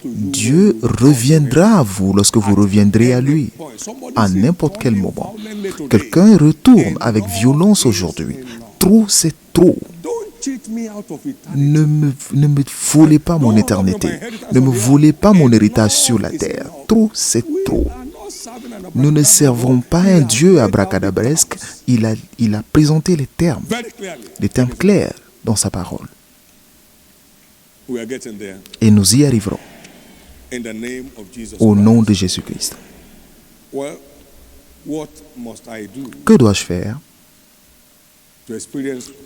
Dieu reviendra à vous lorsque vous reviendrez à lui, à n'importe quel moment. Quelqu'un retourne avec violence aujourd'hui. Trop, c'est trop. Ne me volez pas mon éternité. Ne me volez pas mon héritage sur la terre. Trop, c'est trop. Nous ne servons pas un Dieu abracadabresque. Il a présenté les termes clairs dans sa parole. Et nous y arriverons. Au nom de Jésus-Christ. Que dois-je faire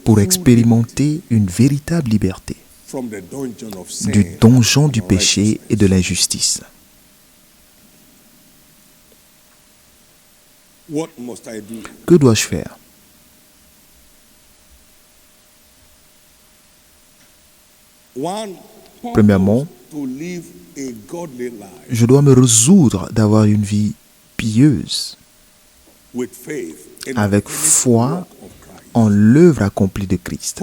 pour expérimenter une véritable liberté du donjon du péché et de l'injustice? Que dois-je faire? Premièrement, je dois me résoudre d'avoir une vie pieuse, avec foi en l'œuvre accomplie de Christ.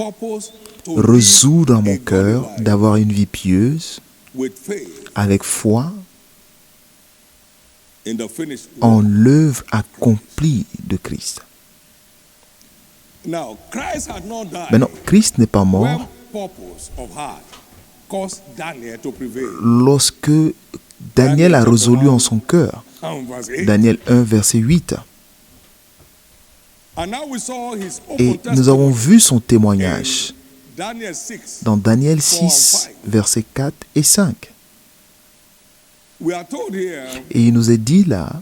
Résoudre en mon cœur d'avoir une vie pieuse, avec foi en l'œuvre accomplie de Christ. Maintenant, Christ n'est pas mort lorsque Daniel a résolu en son cœur. Daniel 1, verset 8. Et nous avons vu son témoignage dans Daniel 6, versets 4 et 5. Et il nous est dit là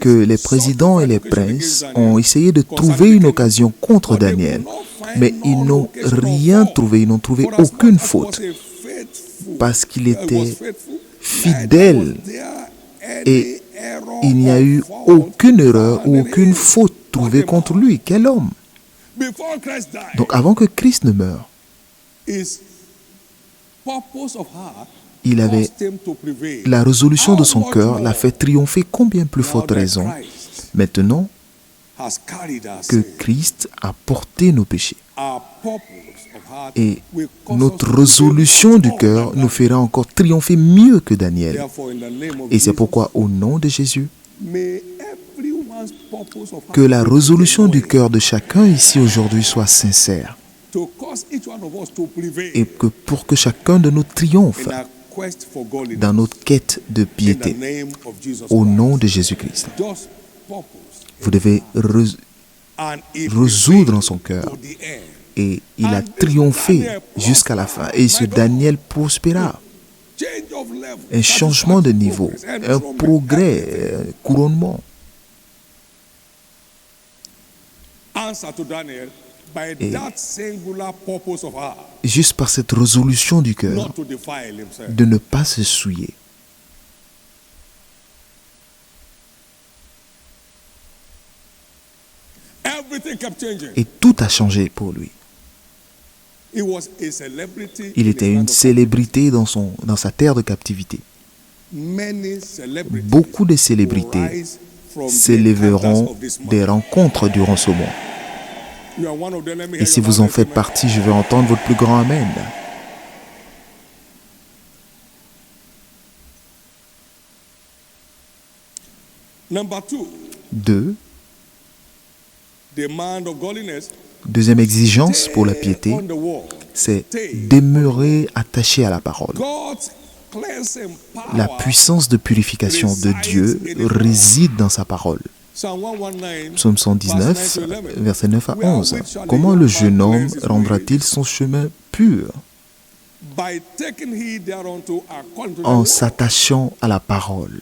que les présidents et les princes ont essayé de trouver une occasion contre Daniel, mais ils n'ont rien trouvé, ils n'ont trouvé aucune faute, parce qu'il était fidèle et il n'y a eu aucune erreur ou aucune faute trouvée contre lui. Quel homme! Donc avant que Christ ne meure, il avait la résolution de son cœur, l'a fait triompher combien plus forte raison maintenant que Christ a porté nos péchés. Et notre résolution du cœur nous fera encore triompher mieux que Daniel. Et c'est pourquoi, au nom de Jésus, que la résolution du cœur de chacun ici aujourd'hui soit sincère. Et que pour que chacun de nous triomphe dans notre quête de piété, au nom de Jésus-Christ. Vous devez résoudre en son cœur. Et il a triomphé jusqu'à la fin. Et ce Daniel prospéra. Un changement de niveau, un progrès, un couronnement. Et juste par cette résolution du cœur de ne pas se souiller. Et tout a changé pour lui. Il était une célébrité dans sa terre de captivité. Beaucoup de célébrités s'élèveront des rencontres durant ce mois. Et si vous en faites partie, je veux entendre votre plus grand Amen. Deux. Deuxième exigence pour la piété, c'est demeurer attaché à la parole. La puissance de purification de Dieu réside dans sa parole. Psaume 119, versets 9 à 11. Comment le jeune homme rendra-t-il son chemin pur? by taking heed thereunto according to thy en word. s'attachant à la parole.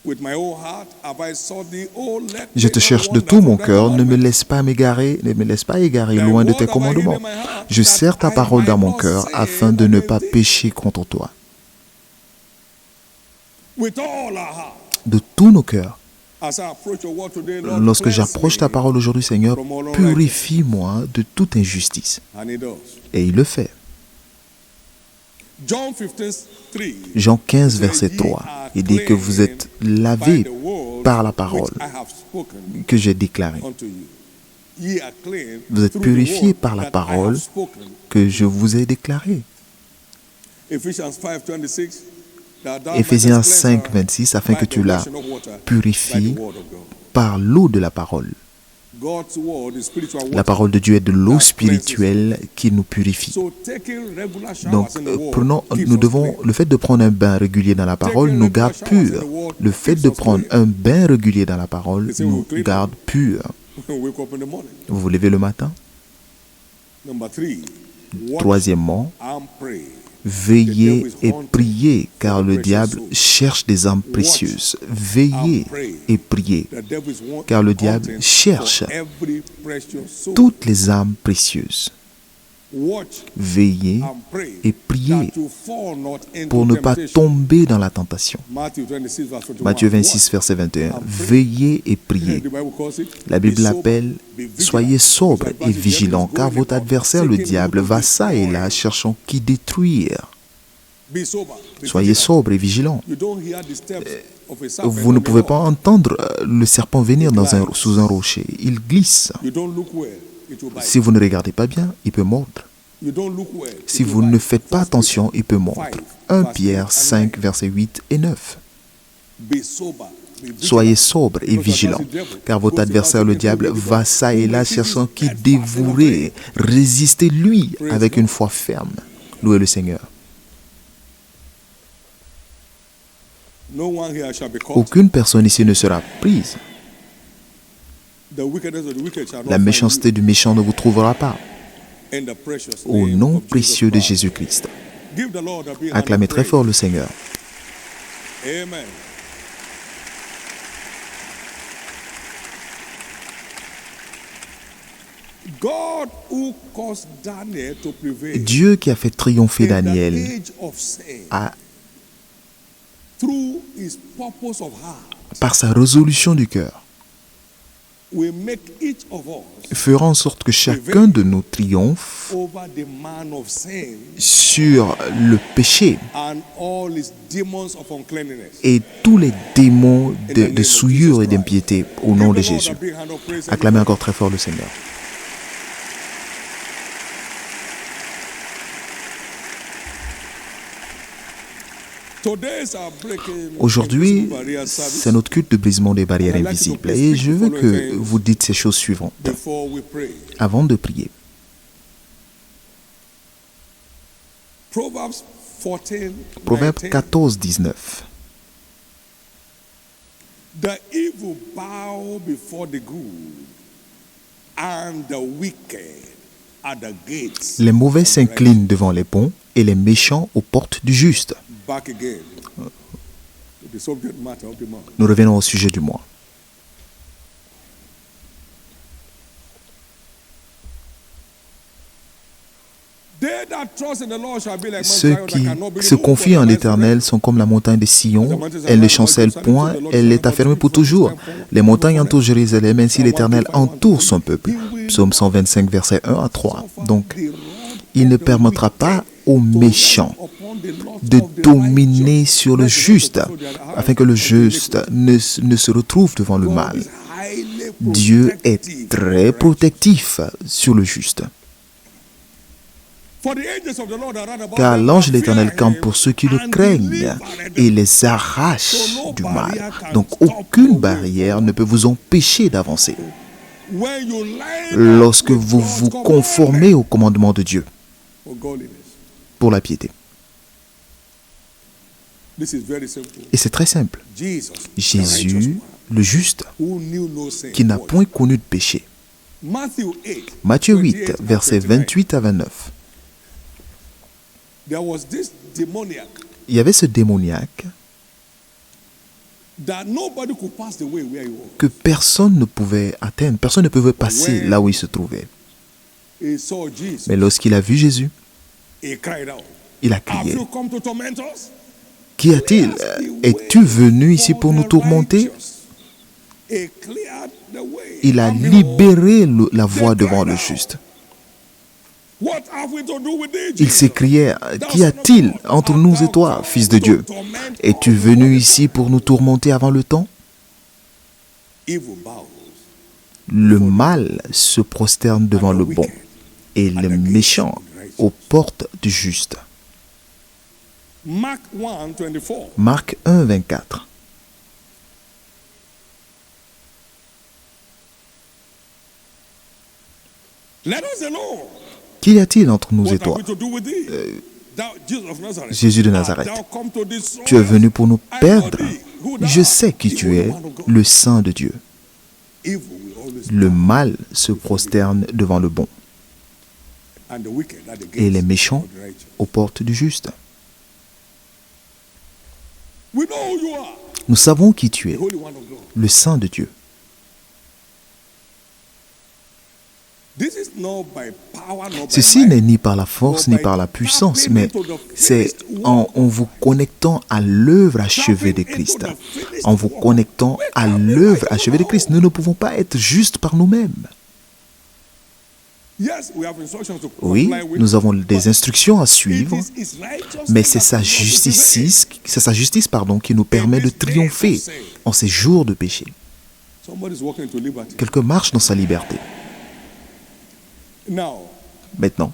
With my whole heart have I sought thee, O let Je me te not cherche de wander tout from mon thy cœur, ne me commandments. laisse pas m'égarer, ne me laisse pas égarer Thy loin de word tes have I hid commandements. in my heart, Je that serre ta I parole might dans mon not cœur sin afin de ne against pas thee. pécher contre toi. With all our heart. De tous nos cœurs. As I approach your word today, Lord, Lorsque cleanse j'approche ta me. parole aujourd'hui, Seigneur, from all purifie-moi de toute injustice. And he does. Et il le fait. John 15:3. Jean 15, verset 3, il dit que vous êtes lavés par la parole que j'ai déclarée. Vous êtes purifiés par la parole que je vous ai déclarée. Éphésiens 5, 26, afin que tu la purifies par l'eau de la parole. La parole de Dieu est de l'eau spirituelle qui nous purifie. Donc, le fait de prendre un bain régulier dans la parole nous garde purs. Le fait de prendre un bain régulier dans la parole nous garde purs. Vous vous levez le matin. Troisièmement, veillez et priez, car le diable cherche des âmes précieuses. Veillez et priez, car le diable cherche toutes les âmes précieuses. Veillez et priez pour ne pas tomber dans la tentation. Matthieu 26, verset 21. Veillez et priez. La Bible l'appelle « Soyez sobres et vigilants, car votre adversaire, le diable, va ça et là, cherchant qui détruire. » Soyez sobres et vigilants. Vous ne pouvez pas entendre le serpent venir sous un rocher. Il glisse. Si vous ne regardez pas bien, il peut mordre. Si vous ne faites pas attention, il peut mordre. 1 Pierre 5, versets 8 et 9. Soyez sobres et vigilants, car votre adversaire, le diable, va ça et là cherchant qui dévorer. Résistez-lui avec une foi ferme. Louez le Seigneur. Aucune personne ici ne sera prise. La méchanceté du méchant ne vous trouvera pas. Au nom précieux de Jésus-Christ. Acclamez très fort le Seigneur. Amen. Dieu qui a fait triompher Daniel par sa résolution du cœur fera en sorte que chacun de nous triomphe sur le péché et tous les démons de souillure et d'impiété au nom de Jésus. Acclamez encore très fort le Seigneur. Aujourd'hui, c'est notre culte de brisement des barrières invisibles et je veux que vous dites ces choses suivantes avant de prier. Proverbe 14, 19. The evil bow before the good, and the wicked at the gates. Les mauvais s'inclinent devant les bons et les méchants aux portes du juste. Back again. The subject matter of the month. Nous revenons au sujet du mois. Ceux qui se confient en l'Éternel sont comme la montagne de Sion. Elle ne chancelle point, elle est affermie pour toujours. Les montagnes entourent Jérusalem, ainsi l'Éternel entoure son peuple. Psaume 125, versets 1 à 3. Donc, il ne permettra pas aux méchants de dominer sur le juste, afin que le juste ne se retrouve devant le mal. Dieu est très protectif sur le juste. Car l'ange de l'Éternel campe pour ceux qui le craignent et les arrache du mal. Donc aucune barrière ne peut vous empêcher d'avancer. Lorsque vous vous conformez au commandement de Dieu pour la piété. Et c'est très simple. Jésus, le juste, qui n'a point connu de péché. Matthieu 8, versets 28 à 29. there was this demoniac Il y avait ce démoniaque that nobody could pass the way where he was. que personne ne pouvait atteindre, personne ne pouvait passer là où il se trouvait. He saw Jesus. Mais lorsqu'il a vu Jésus, He cried out, il a "Have crié. you come to torment us? Qu'y a-t-il? Es-tu venu ici pour nous tourmenter? He cleared the way. Il a And behold, libéré la voie devant le juste. what have we to do with thee, Il Jesus? s'écriait, qu'y a-t-il entre nous et toi, fils de Dieu? Es-tu venu ici pour nous tourmenter avant le temps? Evil bows. Le mal se prosterne devant le bon et le méchant aux portes du juste. Mark 1:24. Marc 1, 24. Let us alone. Qu'y a-t-il entre nous et What toi, have we to do with thee? Thou, Jesus of Nazareth. Jésus de Art Nazareth? thou come to destroy Tu es venu us? pour nous I know perdre. thee, who thou Je art, sais qui the tu Holy es, One of God. le Saint de Dieu. Evil will always Le bow, mal se prosterne devant le bon and the wicked at the gates et les méchants of the righteous. aux portes du juste. We know who you are, Nous savons qui tu the es, Holy One of God. le Saint de Dieu. This is not by power, not by Ceci might, n'est ni par la force ni par la puissance, mais c'est en vous connectant à l'œuvre achevée de Christ. En vous connectant à l'œuvre achevée de Christ. Nous ne pouvons pas être justes par nous-mêmes. Yes, we have instructions to Oui, comply with, nous avons des but instructions à it suivre, is his righteousness mais c'est that sa will prevail. justice qui nous permet de triompher en ces jours de péché. Somebody's walking to liberty. Quelqu'un marche dans sa liberté. Now, Maintenant,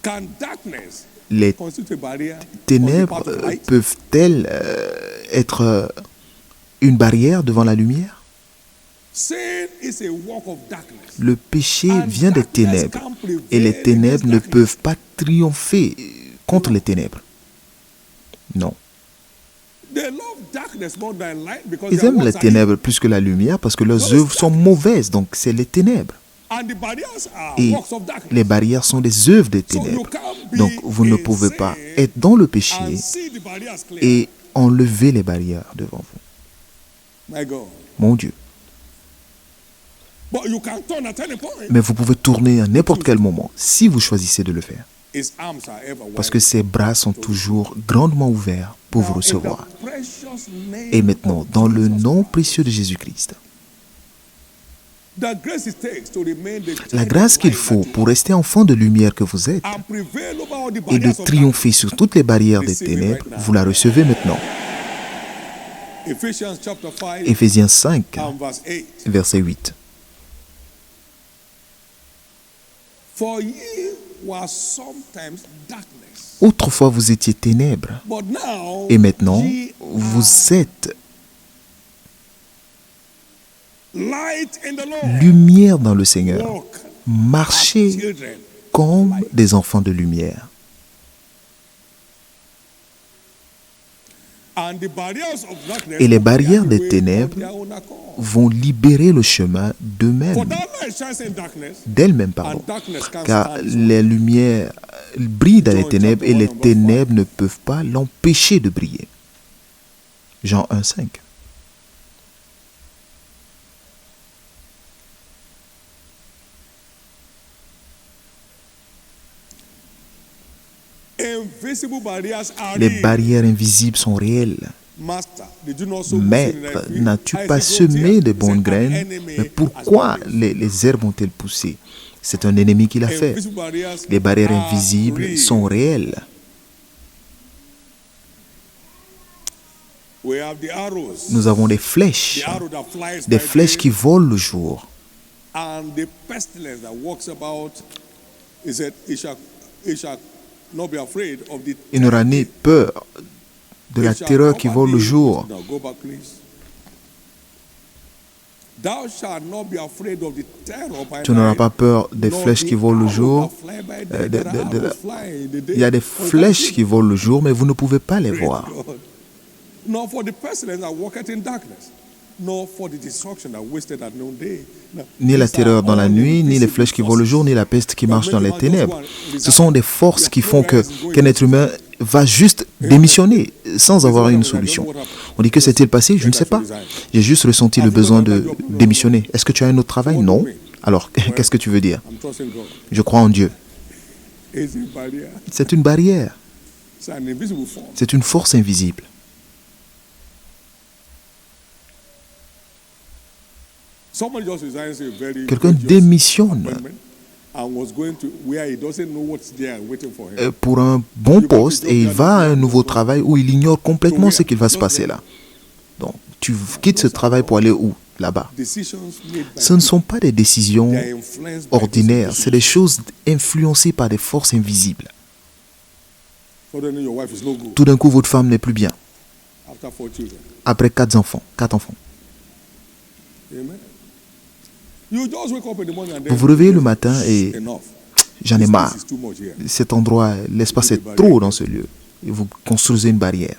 can darkness les constitute a barrier ténèbres on the path of light? peuvent-elles être une barrière devant la lumière? Sin is a work of darkness. Le péché vient des ténèbres et les ténèbres ne peuvent pas triompher contre les ténèbres. Non. They love darkness more than light because Ils their aiment les works are ténèbres plus que la lumière parce que leurs œuvres sont mauvaises, donc c'est les ténèbres. evil. And the barriers are Et works of darkness. les barrières sont des œuvres des So you ténèbres. can't be Donc vous ne in pouvez sin pas être dans le and péché see the barriers clear. et enlever les barrières devant vous. My God. Mon Dieu. But you can turn at any point. Mais vous pouvez tourner à n'importe quel moment si vous choisissez de le faire. His arms are ever Parce wide. que ses bras sont toujours grandement ouverts pour vous Now, in recevoir. the precious name Et maintenant, of dans le Jesus nom Christ, précieux de Jésus-Christ, the grace it takes to remain the la child grâce of qu'il light faut that you pour rester enfant de lumière que vous êtes are, and prevail over all the et de barriers of triompher sur toutes les barrières des Receive it ténèbres, right now. vous la recevez maintenant. darkness. Ephesians chapter 5 Éphésiens 5, and verse 8. verset 8. For ye were sometimes darkness, Autrefois, vous étiez ténèbres, but now et maintenant, ye vous are êtes light in the Lord. lumière dans le Seigneur. Walk as Marchez children. comme des enfants de lumière. And the barriers of darkness Et les will barrières carry des away ténèbres on their own accord. vont libérer le chemin For d'eux-mêmes, that light shines in darkness, d'elles-mêmes, pardon. and darkness can't Car stand it. les lumières brillent dans les ténèbres et les ténèbres ne peuvent pas l'empêcher de briller. Jean 1, 5. Invisible barriers are Les real. barrières invisibles sont réelles. Master, did you not sow good seed in Maître, thy field? n'as-tu How is pas it grown semé there? de He bonnes said, "An graines? enemy Mais has pourquoi done this." les herbes ont-elles poussé? C'est un ennemi qui l'a fait. Invisible barriers Les barrières are invisibles real. sont réelles. We have the arrows. Nous avons des flèches, The arrow that flies des by flèches day, qui volent le jour. and the pestilence that walks about. He said, he shall not be afraid of the Il n'aura ni peur de la terreur qui vole le jour. Now go back, please. Thou shalt not be afraid of the terror by Tu n'auras night, pas peur des nor flèches the qui volent le arrow jour. that fly by day. de- There are de- de- arrows flying in the day. Il y a des flèches qui volent le jour, mais vous ne pouvez pas les Praise voir. God. Nor for the pestilence that walketh in darkness, Ni la terreur dans la nuit, ni les flèches qui volent le jour, ni la peste qui marche dans les ténèbres. Ce sont des forces qui font qu'un être humain va juste démissionner sans avoir une solution. On dit que s'est-il passé? Je ne sais pas. J'ai juste ressenti le besoin de démissionner. Est-ce que tu as un autre travail? Non. Alors, qu'est-ce que tu veux dire? Je crois en Dieu. C'est une barrière. C'est une force invisible. Quelqu'un démissionne pour un bon poste et il va à un nouveau travail où il ignore complètement ce qu'il va se passer là. Donc, tu quittes ce travail pour aller où? Là-bas. Ce ne sont pas des décisions ordinaires, c'est des choses influencées par des forces invisibles. Tout d'un coup, votre femme n'est plus bien. Après 4 enfants. Vous vous réveillez le matin et j'en ai marre. Cet endroit, l'espace est trop dans ce lieu. Et vous construisez une barrière.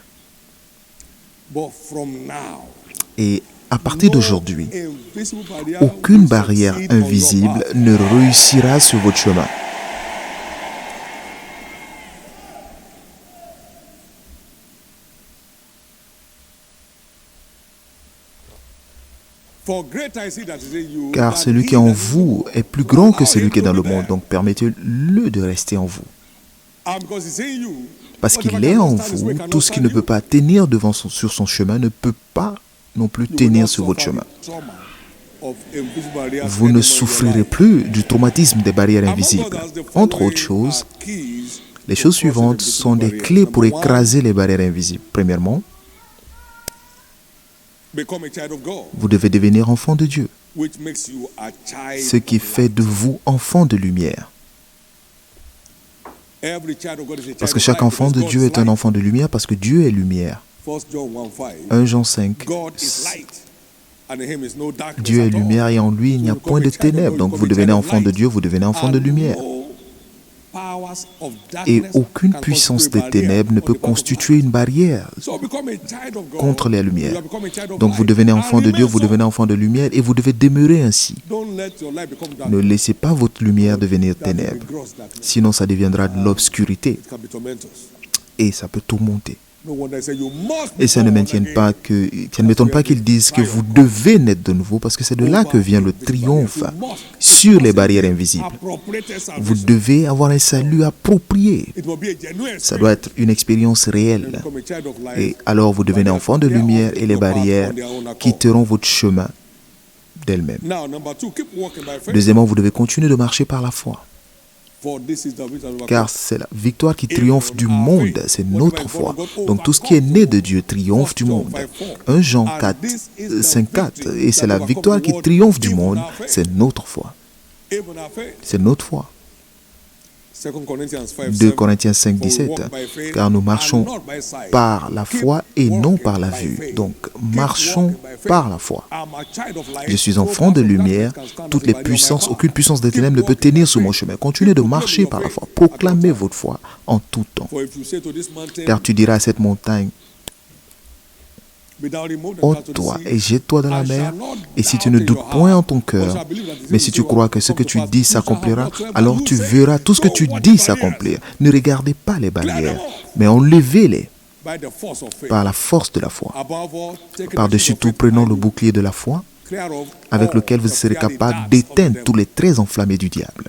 Et à partir d'aujourd'hui, aucune barrière invisible ne réussira sur votre chemin. Car celui qui est en vous est plus grand que celui qui est dans le monde. Donc permettez-le de rester en vous. Parce qu'il est en vous, tout ce qui ne peut pas tenir sur son chemin ne peut pas non plus tenir sur votre chemin. Vous ne souffrirez plus du traumatisme des barrières invisibles. Entre autres choses, les choses suivantes sont des clés pour écraser les barrières invisibles. Premièrement, vous devez devenir enfant de Dieu, ce qui fait de vous enfant de lumière. Parce que chaque enfant de Dieu est un enfant de lumière parce que Dieu est lumière. 1 Jean 5. Dieu est lumière et en lui il n'y a point de ténèbres. Donc vous devenez enfant de Dieu, vous devenez enfant de lumière. Et aucune puissance des ténèbres ne peut constituer une barrière contre la lumière. Donc vous devenez enfant de Dieu, vous devenez enfant de lumière et vous devez demeurer ainsi. Ne laissez pas votre lumière devenir ténèbres. Sinon ça deviendra de l'obscurité et ça peut tourmenter. Et ça ne m'étonne pas qu'ils disent que vous devez naître de nouveau parce que c'est de là que vient le triomphe sur les barrières invisibles. Vous devez avoir un salut approprié. Ça doit être une expérience réelle. Et alors vous devenez enfant de lumière et les barrières quitteront votre chemin d'elles-mêmes. Deuxièmement, vous devez continuer de marcher par la foi. Car c'est la victoire qui triomphe du monde, c'est notre foi. Donc tout ce qui est né de Dieu triomphe du monde. 1 Jean 4, 5, 4. Et c'est la victoire qui triomphe du monde, c'est notre foi. C'est notre foi. 2 Corinthiens 5, 17. Car nous marchons par la foi et non par la vue. Donc, marchons par la foi. Je suis enfant de lumière. Toutes les puissances, aucune puissance des ténèbres ne peut tenir sur mon chemin. Continuez de marcher par la foi. Proclamez votre foi en tout temps. Car tu diras à cette montagne, ôte-toi et jette-toi dans la mer. Et si tu ne doutes point en ton cœur, mais si tu crois que ce que tu dis s'accomplira, alors tu verras tout ce que tu dis s'accomplir. Ne regardez pas les barrières, mais enlevez-les par la force de la foi. Par-dessus tout, prenons le bouclier de la foi, avec lequel vous serez capable d'éteindre tous les traits enflammés du diable.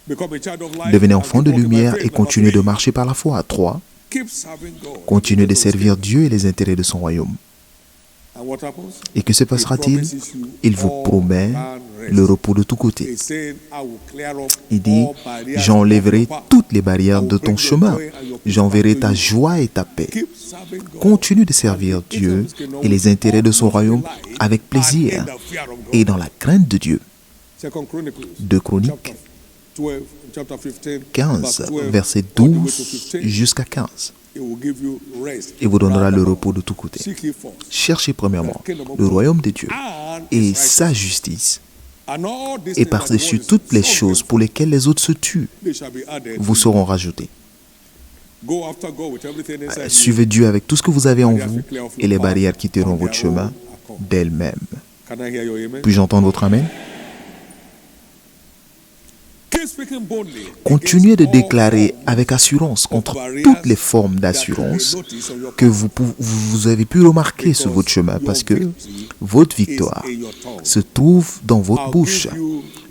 Devenez enfant de lumière et continuez de marcher par la foi. 3. Continuez de servir Dieu et les intérêts de son royaume. Et que se passera-t-il? Il vous promet le repos de tous côtés. Il dit, j'enlèverai toutes les barrières de ton chemin. J'enverrai ta joie et ta paix. Continue de servir Dieu et les intérêts de son royaume avec plaisir et dans la crainte de Dieu. 2 Chroniques 15, verset 12 jusqu'à 15. Il vous donnera le repos de tous côtés. Cherchez premièrement le royaume de Dieu et sa justice. Et par-dessus toutes les choses pour lesquelles les autres se tuent, vous seront rajoutés. Suivez Dieu avec tout ce que vous avez en vous et les barrières quitteront votre chemin d'elle-même. Can I hear your amen? Puis-je entendre votre amen? Keep speaking boldly Continuez de against all déclarer avec assurance contre toutes les formes d'assurance que vous avez pu remarquer sur votre chemin, parce que votre victoire se trouve dans votre bouche.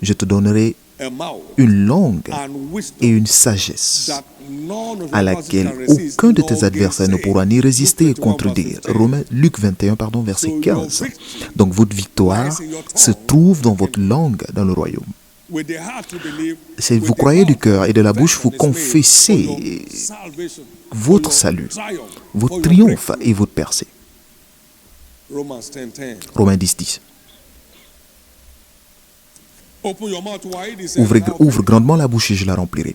Je te donnerai a mouth une langue and et wisdom une sagesse that none of à your laquelle adversaries can resist, aucun de nor tes adversaires ne gainsay. pourra ni résister et Luke 21 contredire. verse 15. Luc 21, verset So your 15. victory Donc votre victoire lies in your tongue. se trouve dans votre langue dans le royaume. With the heart you believe, Si with vous the croyez du mouth cœur et de la bouche, confession vous is made for confessez your salvation, votre for your salut, triumph, votre for your triomphe breakthrough. et votre percée. Romans 10:10. Romains 10, 10. Open your mouth wide, he says, Ouvre grandement la bouche et je la remplirai.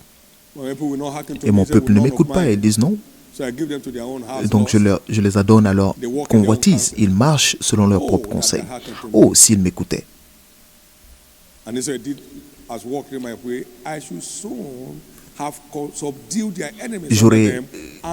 My people will not hearken to Et me, mon they peuple will ne not m'écoute of pas. mine. Ils disent non. So I give them to their own house. Donc je les adonne à leur convoitise. Ils marchent selon leurs propres conseils. Oh, s'ils m'écoutaient. And he said, as walked in my way, I should soon have subdued their enemies. J'aurais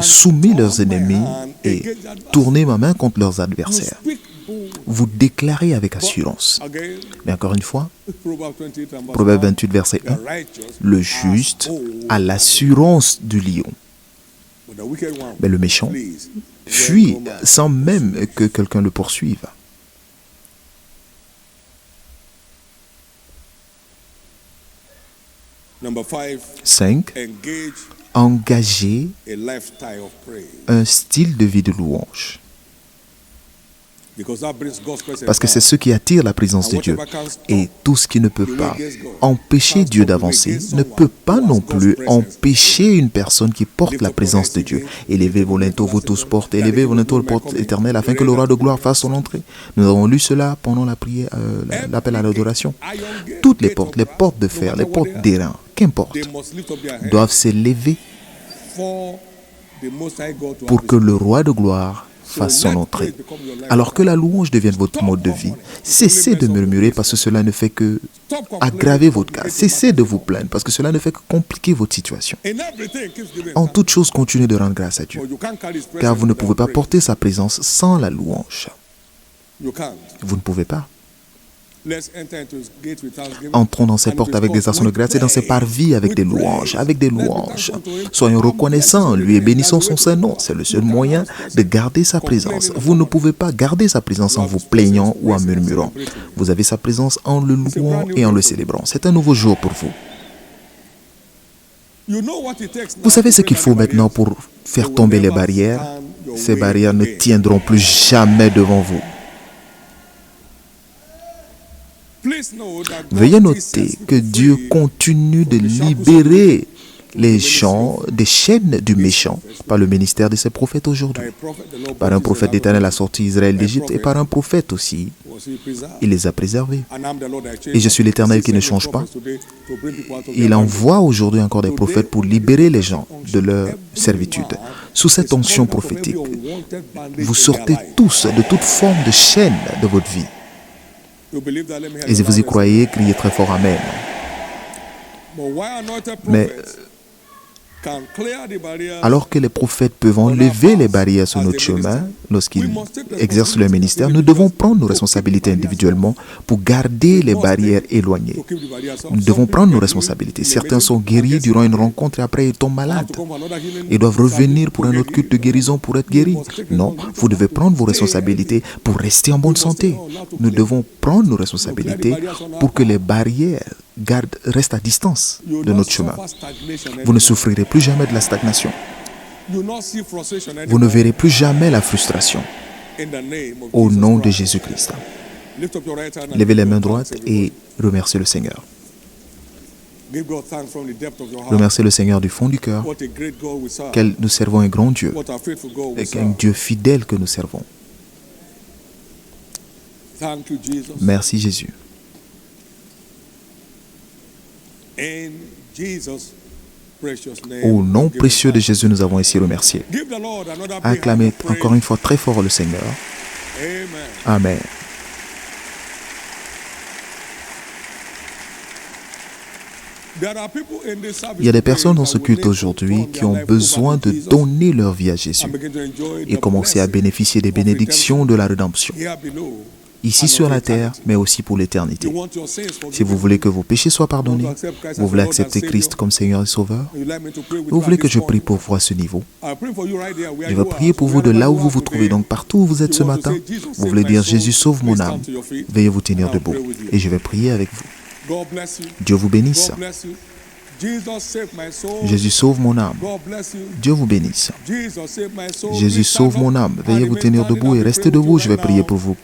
soumis leurs ennemis et tourné ma main contre leurs You adversaires. speak bold. Vous déclarez avec assurance. Again, Mais encore une fois, Proverbs 28 and verse Proverbe 1, 28, verset the 1. righteous Le are juste bold, a l'assurance du lion, but the wicked one mais le méchant flees. fuit sans même que quelqu'un le poursuive. Number 5, 5. engage Engager a lifestyle of praise. un style de vie de louange. Because that brings God's presence Parce que c'est down. ce qui attire la présence de Dieu. Et tout ce qui ne peut pas empêcher Dieu d'avancer ne peut pas non plus empêcher une personne qui porte la présence de Dieu. Élevez vos linteaux, vous tous portes, élevez vos linteaux, porte éternelle, afin que le roi de gloire fasse son entrée. Nous avons lu cela pendant la prière, l'appel à l'adoration. Toutes les portes de fer, les portes d'airain, qu'importe, They must lift up their head doivent s'élever for the Most High God to pour have que his- le roi de gloire fasse son entrée. Alors que la louange devienne votre mode de vie, cessez de murmurer parce que cela ne fait que Stop complaining. aggraver votre cas. Cessez de vous plaindre parce que cela ne fait que compliquer votre situation. In everything, keep giving En thanks. toute chose, continuez de rendre grâce à Dieu, For you can't carry his presence car vous ne without pouvez pas praise. porter sa présence sans la louange. You can't. Vous ne pouvez pas. Let's enter into his gate with thanksgiving. Entrons dans ses And portes with avec des God, actions de with grâce et dans ses praise. parvis avec With des praise. louanges, avec des Let's be louanges. thankful to him. Soyons And reconnaissants, bless his lui et name. bénissons That's son the way saint to nom. God. C'est le You seul cannot moyen express de it. garder sa présence. Vous ne pouvez pas garder sa présence en vous plaignant ou en murmurant. Vous avez sa présence en le louant et en le célébrant. C'est un nouveau jour pour vous. You know what it takes now Vous savez to ce qu'il break faut down the maintenant barriers. pour faire tomber les barrières? Ces barrières ne tiendront plus jamais devant vous. Please know that God Veuillez still noter sets que people Dieu free continue de libérer les gens des chaînes du méchant par le ministère de ses prophètes by aujourd'hui. a prophet. The Lord Par un brought prophète Israel d'Éternel out a sorti Israël d'Égypte et par un prophète aussi, was he preserved. il les a préservés. And I'm the Lord that change Et je suis not. l'Éternel qui ne He sent change pas. prophets today to bring people out of Il their envoie aujourd'hui encore des prophètes pour libérer les gens de leur servitude. Sous cette onction prophétique, vous sortez tous de toute forme de chaîne de votre vie. Et si vous y croyez, criez très fort Amen. Mais alors que les prophètes peuvent enlever les barrières sur notre chemin lorsqu'ils exercent leur ministère, nous devons prendre nos responsabilités individuellement pour garder les barrières éloignées. Nous devons prendre nos responsabilités. Certains sont guéris durant une rencontre et après ils tombent malades. Ils doivent revenir pour un autre culte de guérison pour être guéris. Non, vous devez prendre vos responsabilités pour rester en bonne santé. Nous devons prendre nos responsabilités pour que les barrières restent à distance de notre chemin. Vous ne souffrirez plus jamais de la stagnation. Vous ne verrez plus jamais la frustration. Au nom de Jésus-Christ. Levez les mains droites et remerciez le Seigneur. Remerciez le Seigneur du fond du cœur. Nous servons un grand Dieu. Et un Dieu fidèle que nous servons. Merci Jésus. Au nom précieux de Jésus, nous avons ici remercié. Acclamez encore une fois très fort le Seigneur. Amen. Il y a des personnes dans ce culte aujourd'hui qui ont besoin de donner leur vie à Jésus et commencer à bénéficier des bénédictions de la rédemption, ici sur la terre, mais aussi pour l'éternité. Si vous voulez que vos péchés soient pardonnés, vous voulez accepter Christ comme Seigneur et Sauveur, vous voulez que je prie pour vous à ce niveau, je vais prier pour vous de là où vous vous trouvez. Donc partout où vous êtes ce matin, vous voulez dire « Jésus, sauve mon âme ». Veuillez vous tenir debout et je vais prier avec vous. Dieu vous bénisse. Jésus, sauve mon âme. Dieu vous bénisse. Jésus, sauve mon âme. Veuillez vous tenir debout et restez debout. Je vais prier pour vous.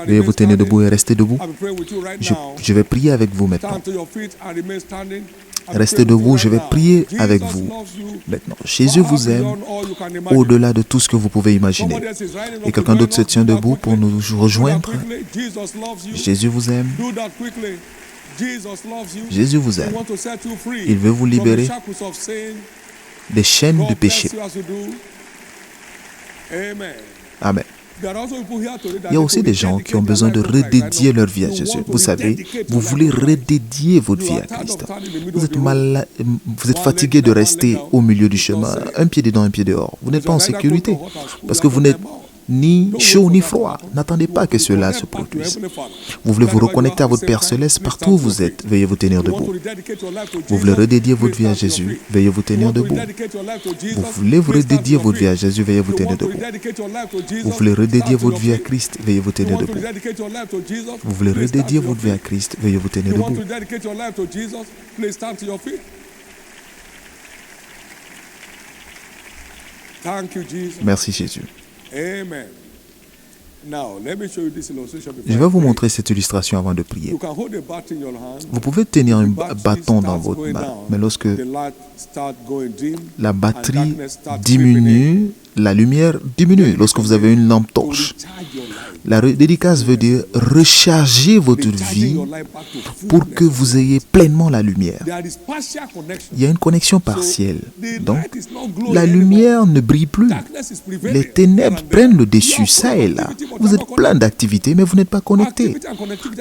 Veuillez vous tenir debout et restez debout. Je vais prier avec vous maintenant. Restez debout, je vais prier avec vous maintenant. Jésus vous aime au-delà de tout ce que vous pouvez imaginer. Et quelqu'un d'autre se tient debout pour nous rejoindre. Jésus vous aime. Jésus vous aime. Il veut vous libérer des chaînes du péché. Amen. Il y a aussi des gens qui ont besoin de redédier leur vie à Jésus. Vous savez, vous voulez redédier votre vie à Christ. Vous êtes fatigué de rester au milieu du chemin, un pied dedans, un pied dehors. Vous n'êtes pas en sécurité parce que vous n'êtes ni chaud ni froid. N'attendez pas que cela se produise. Vous voulez vous reconnecter à votre Père Céleste partout où vous êtes. Veuillez vous tenir debout. Vous voulez redédier votre vie à Jésus. Veuillez vous tenir debout. Vous voulez vous redédier votre vie à Jésus. Veuillez vous tenir debout. Vous voulez redédier votre vie à Christ. Veuillez vous tenir debout. Vous voulez redédier votre vie à Christ. Veuillez vous tenir debout. Merci Jésus. Amen. Je vais vous montrer cette illustration avant de prier. Vous pouvez tenir un bâton dans votre main, mais lorsque la batterie diminue, la lumière diminue. Lorsque vous avez une lampe torche, la dédicace veut dire recharger votre vie pour que vous ayez pleinement la lumière. Il y a une connexion partielle. Donc, la lumière ne brille plus. Les ténèbres prennent le dessus, ça et là. Vous êtes plein d'activités, mais vous n'êtes pas connecté.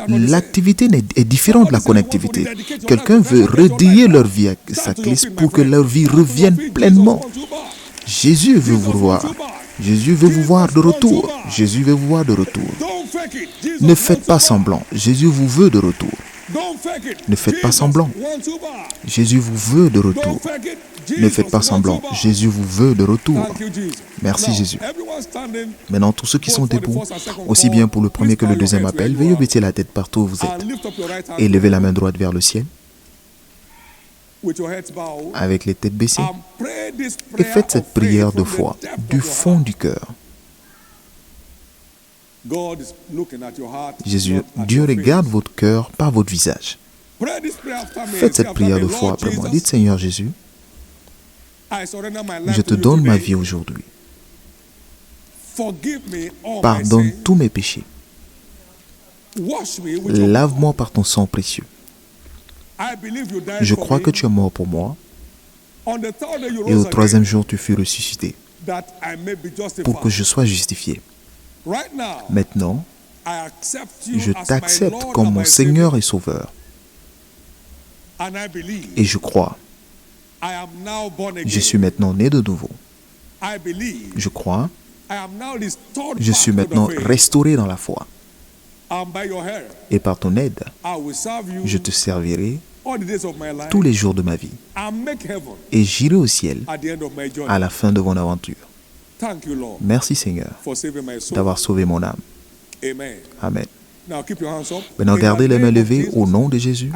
L'activité est différente de la connectivité. Quelqu'un veut redédier leur vie à sa Christ pour que leur vie revienne pleinement. Jésus veut vous voir. Jésus veut vous voir de retour. Jésus veut vous voir de retour. Ne faites pas semblant. Jésus vous veut de retour. Ne faites pas semblant. Jésus vous veut de retour. Ne faites pas semblant. Jésus vous veut de retour. Merci Jésus. Maintenant, tous ceux qui sont debout, aussi bien pour le premier que le deuxième appel, veuillez baisser la tête partout où vous êtes et levez la main droite vers le ciel avec les têtes baissées et faites cette prière de foi du fond du cœur. Jésus, Dieu regarde votre cœur par votre visage. Faites cette prière de foi après moi. Dites Seigneur Jésus, je te donne ma vie aujourd'hui. Pardonne tous mes péchés. Lave-moi par ton sang précieux. Je crois que tu es mort pour moi et au troisième jour tu fus ressuscité pour que je sois justifié. Maintenant, je t'accepte comme mon Seigneur et Sauveur et je crois. Je suis maintenant né de nouveau. Je crois. Je suis maintenant restauré dans la foi. Et par ton aide, je te servirai tous les jours de ma vie. Et j'irai au ciel à la fin de mon aventure. Merci Seigneur d'avoir sauvé mon âme. Amen. Maintenant, gardez les mains levées au nom de Jésus.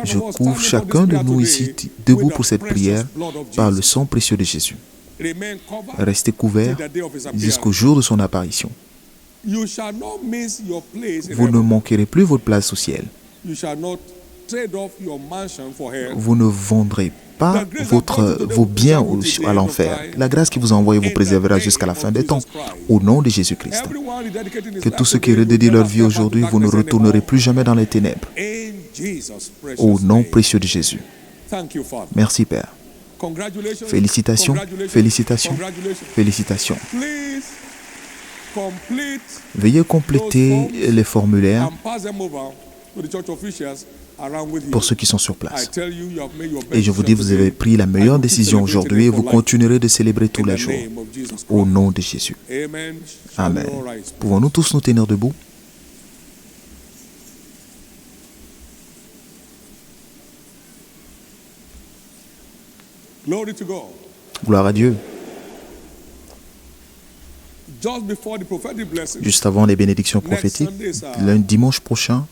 Je couvre chacun de nous ici debout pour cette prière par le sang précieux de Jésus. Restez couverts jusqu'au jour de son apparition. Vous ne manquerez plus votre place au ciel. Vous ne vendrez pas vos biens à l'enfer. La grâce qui vous a envoyé vous préservera jusqu'à la fin des temps. Au nom de Jésus-Christ. Que tous ceux qui redédient leur vie aujourd'hui, vous ne retournerez plus jamais dans les ténèbres. Au nom précieux de Jésus. Merci Père. Félicitations, félicitations, félicitations. Veuillez compléter les formulaires pour ceux qui sont sur place. Et je vous dis, vous avez pris la meilleure décision aujourd'hui et vous continuerez de célébrer tous les jours. Au nom de Jésus. Amen. Pouvons-nous tous nous tenir debout? Gloire à Dieu. Juste avant les bénédictions prophétiques, le dimanche prochain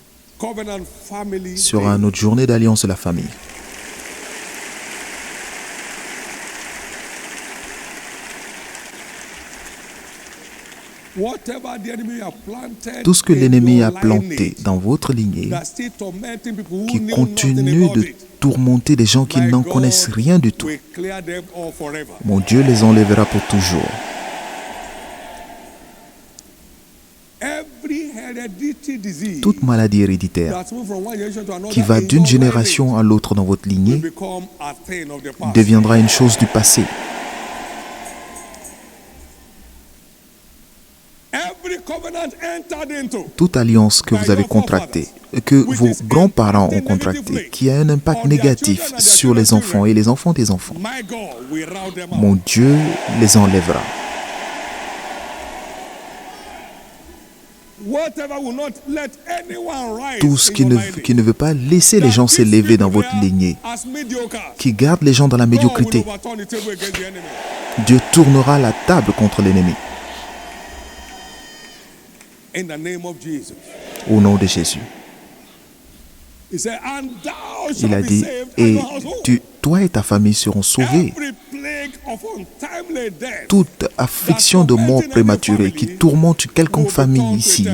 sera notre journée d'alliance de la famille. Tout ce que l'ennemi a planté dans votre lignée, qui continue de tourmenter des gens qui n'en connaissent rien du tout, mon Dieu les enlèvera pour toujours. Toute maladie héréditaire qui va d'une génération à l'autre dans votre lignée deviendra une chose du passé. Toute alliance que vous avez contractée, que vos grands-parents ont contractée, qui a un impact négatif sur les enfants et les enfants des enfants, mon Dieu les enlèvera. Tout ce qui ne veut pas laisser les gens s'élever dans votre lignée, qui garde les gens dans la médiocrité, Dieu tournera la table contre l'ennemi. Au nom de Jésus. Il a dit, et toi et ta famille seront sauvés. Toute affliction de mort prématurée qui tourmente quelconque famille ici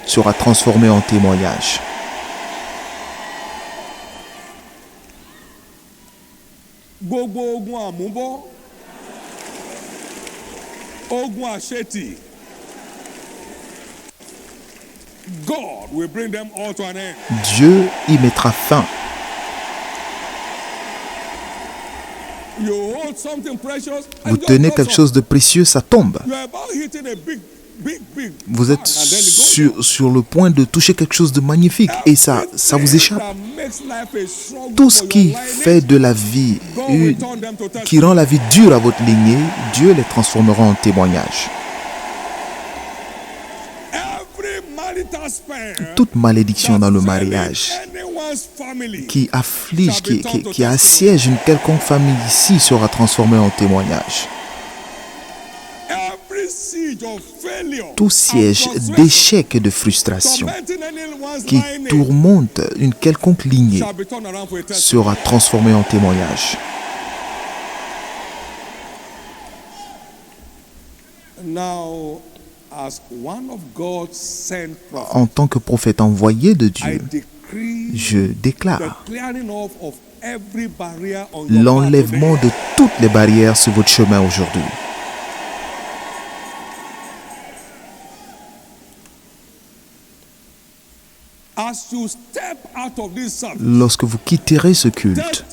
sera transformée en témoignage. Dieu y mettra fin. Vous tenez quelque chose de précieux, ça tombe. Vous êtes sur le point de toucher quelque chose de magnifique et ça vous échappe. Tout ce qui fait de la vie, qui rend la vie dure à votre lignée, Dieu les transformera en témoignage. Toute malédiction dans le mariage qui afflige, qui assiège une quelconque famille ici sera transformée en témoignage. Tout siège d'échec et de frustration qui tourmente une quelconque lignée sera transformé en témoignage. En tant que prophète envoyé de Dieu, je déclare l'enlèvement de toutes les barrières sur votre chemin aujourd'hui. Lorsque vous quitterez ce culte,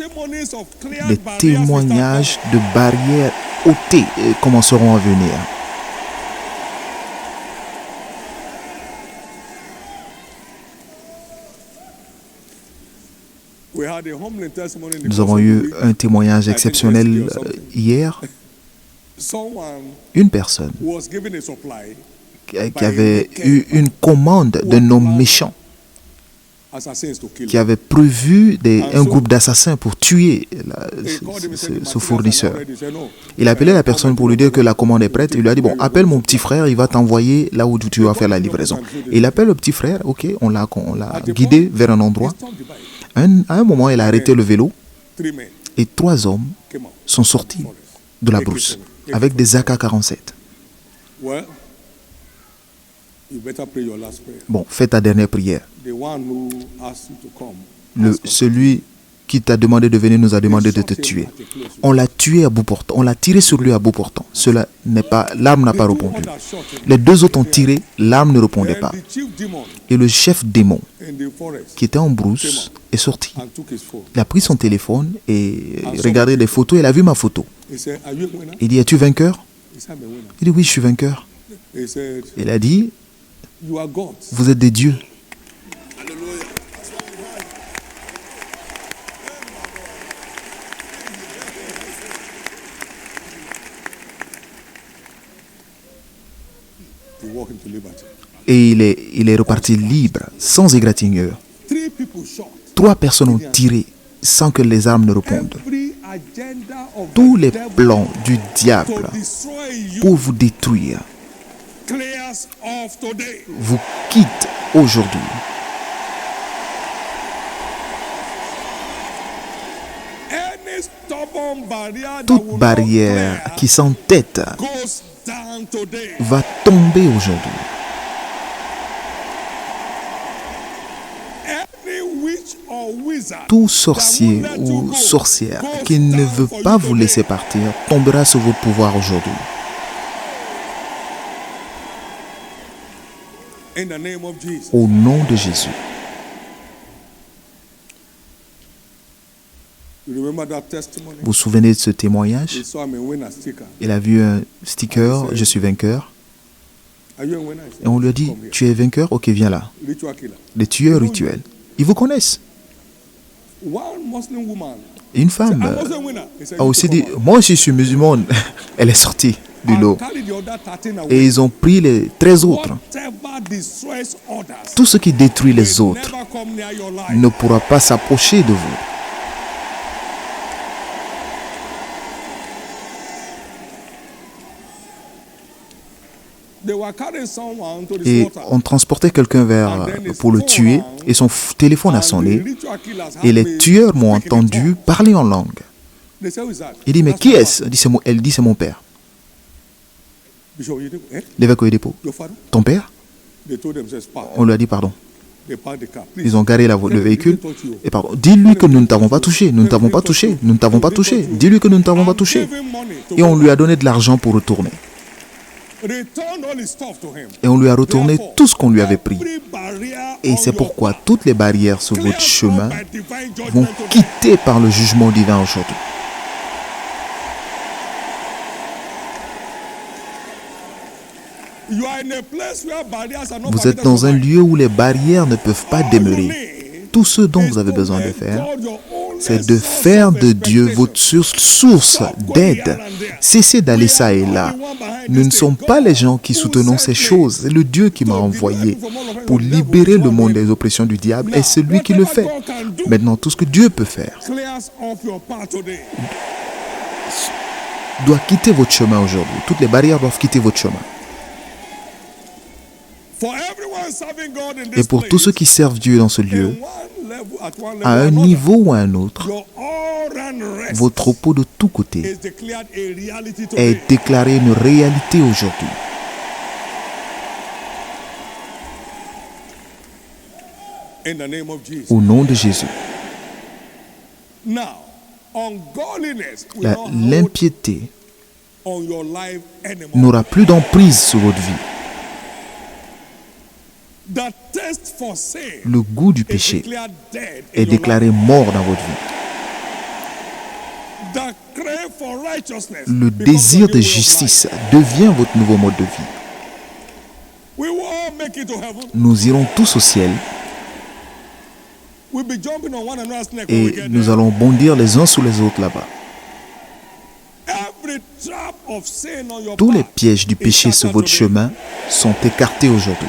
les témoignages de barrières ôtées commenceront à venir. Nous avons eu un témoignage exceptionnel hier. Une personne qui avait eu une commande d'un homme méchant, qui avait prévu un groupe d'assassins pour tuer ce fournisseur. Il a appelé la personne pour lui dire que la commande est prête. Il lui a dit, bon, appelle mon petit frère, il va t'envoyer là où tu vas faire la livraison. Et il appelle le petit frère, ok, on l'a guidé vers un endroit. À un moment, il a arrêté le vélo et 3 hommes sont sortis de la brousse avec des AK-47. Bon, fais ta dernière prière. Celui qui t'a demandé de venir nous a demandé de te tuer. On l'a tué à bout portant. On l'a tiré sur lui à bout portant. L'arme n'a pas répondu. Les 2 autres ont tiré, l'arme ne répondait pas. Et le chef démon, qui était en brousse, est sorti. Il a pris son téléphone et regardé les photos. Il a vu ma photo. Il dit, es-tu vainqueur? Il dit, oui, je suis vainqueur. Il a dit, vous êtes des dieux. he walked into liberty. Et il est reparti libre, sans égratignure. 3 people shot. 3 personnes ont tiré sans que les armes ne répondent. Every agenda of Tous the les devil plans du to diable destroy you pour vous détruire clears off today. vous quittent aujourd'hui. Any stubborn barrier that Toute will not barrière clear qui s'entête goes down today. va tomber aujourd'hui. Any witch or wizard Tout sorcier ou sorcière qui ne veut pas vous laisser partir tombera sous vos pouvoirs aujourd'hui. in the name of Jesus. Au nom de Jésus. You remember that testimony? Vous vous souvenez de ce témoignage? He saw a winner sticker. Il a vu un sticker, je suis vainqueur. Are you a winner? He said, Et on lui a dit, come here. tu es vainqueur? Ok, viens là. Ritual killer. Les tueurs rituels. Ils vous connaissent. One Muslim woman Une said, femme I was a winner. He said, a "You aussi to dit, come out." moi aussi je suis musulmane. Elle est sortie du lot. And carry the other 13 away. Et ils ont pris les 13 autres. Whatever destroys others Tout ce qui détruit les will autres never come near your life. ne pourra pas s'approcher de vous. They were carrying someone to the Et slaughter. on transportait quelqu'un vers pour le tuer et son téléphone a And the sonné ritual killers had et les me tueurs m'ont speaking in entendu tongues. parler en langue. They said, "Who is that?" Il dit, mais That's qui my est-ce? Elle dit, c'est mon père. father. Bishop Oyedepo, eh? L'évêque Oyedepo. Your father? Ton père? They told them, says, "Park." On lui a dit pardon. They parked the car. Please. Ils ont garé le Tell him, véhicule. "We didn't touch you." Et pardon, dis-lui que nous ne t'avons pas touché. Nous ne t'avons pas touché. Nous ne t'avons pas touché. Dis-lui que nous ne t'avons pas And touché. gave him money to Et on go lui a donné de l'argent pour retourner. return all his stuff to him. Et on lui a retourné Therefore, tout ce qu'on lui avait pris. every barrier Et on c'est your pourquoi path toutes les barrières sur cleared votre chemin by divine judgment vont today. quitter par le jugement divin aujourd'hui. You are in a place where barriers are not Vous permitted êtes dans to un survive. lieu où les barrières ne peuvent pas All you demeurer. need Tout ce dont is vous avez to besoin de make faire, God your only c'est de source faire of de Dieu expectation. votre source d'aide. Cessez d'aller ça et là. Nous ne sommes pas les gens qui soutenons ces choses. C'est le Dieu qui m'a envoyé pour libérer le monde des oppressions du diable et c'est lui qui le fait. Maintenant, tout ce que Dieu peut faire Clears off your path today. doit quitter votre chemin aujourd'hui. Toutes les barrières doivent quitter votre chemin. For everyone serving God in Et this pour tous ceux place, qui servent Dieu dans ce lieu, in one level, at one level à or un another, niveau ou à un autre, your all-round rest votre repos de tous côtés is declared a reality today. est déclaré une réalité aujourd'hui. In the name of Jesus. Au nom de Jésus. Now, ungodliness will La- not hold L'impiété on your life anymore. n'aura plus d'emprise sur votre vie. The taste for sin Le goût du is péché declared dead in est your déclaré life. mort dans votre vie. The crave for righteousness Le becomes désir your de new way of justice life. devient votre nouveau mode de vie. We will all make it to heaven. Nous irons tous au ciel We'll be jumping on one another's neck when we et get nous there. allons bondir les uns sous les autres là-bas. Every trap of sin on your Tous les path pièges du is péché sur shattered votre today. chemin sont écartés aujourd'hui.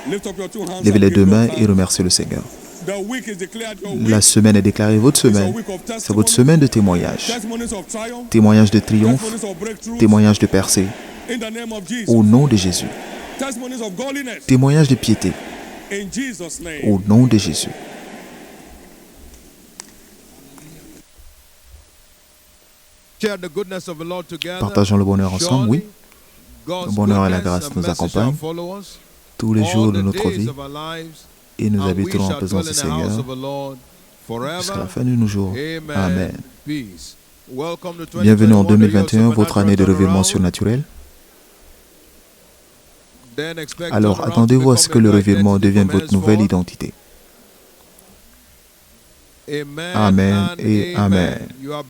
Lift up your two hands Levez and les give deux God mains et thanks. remerciez le Seigneur. The week is declared your week. La semaine est déclarée votre It's a semaine. week of C'est votre testimony, semaine de témoignages. testimonies of triumph, Témoignages de triomphe, testimonies of breakthrough. témoignages de percée. In the name of Jesus. Au nom de Jésus. Testimonies of godliness. Témoignages de piété. In Jesus' name. Au nom de Jésus. Share the goodness of the Lord together. Partageons le bonheur ensemble, oui. God's Le bonheur et la goodness grâce and nous mercy accompagnent shall follow us tous les jours all de the notre days vie of our lives, et nous and we habiterons en shall présence dwell du in the house Seigneur of the Lord jusqu'à la forever. fin de nos jours. Amen. Amen. Peace. Welcome to Bienvenue en 2021, 2021, votre année de revirement surnaturel. Then expect Alors turnaround attendez-vous to à ce que become le your revirement identity devienne from votre nouvelle henceforth. identité. Amen. Amen and et amen. You are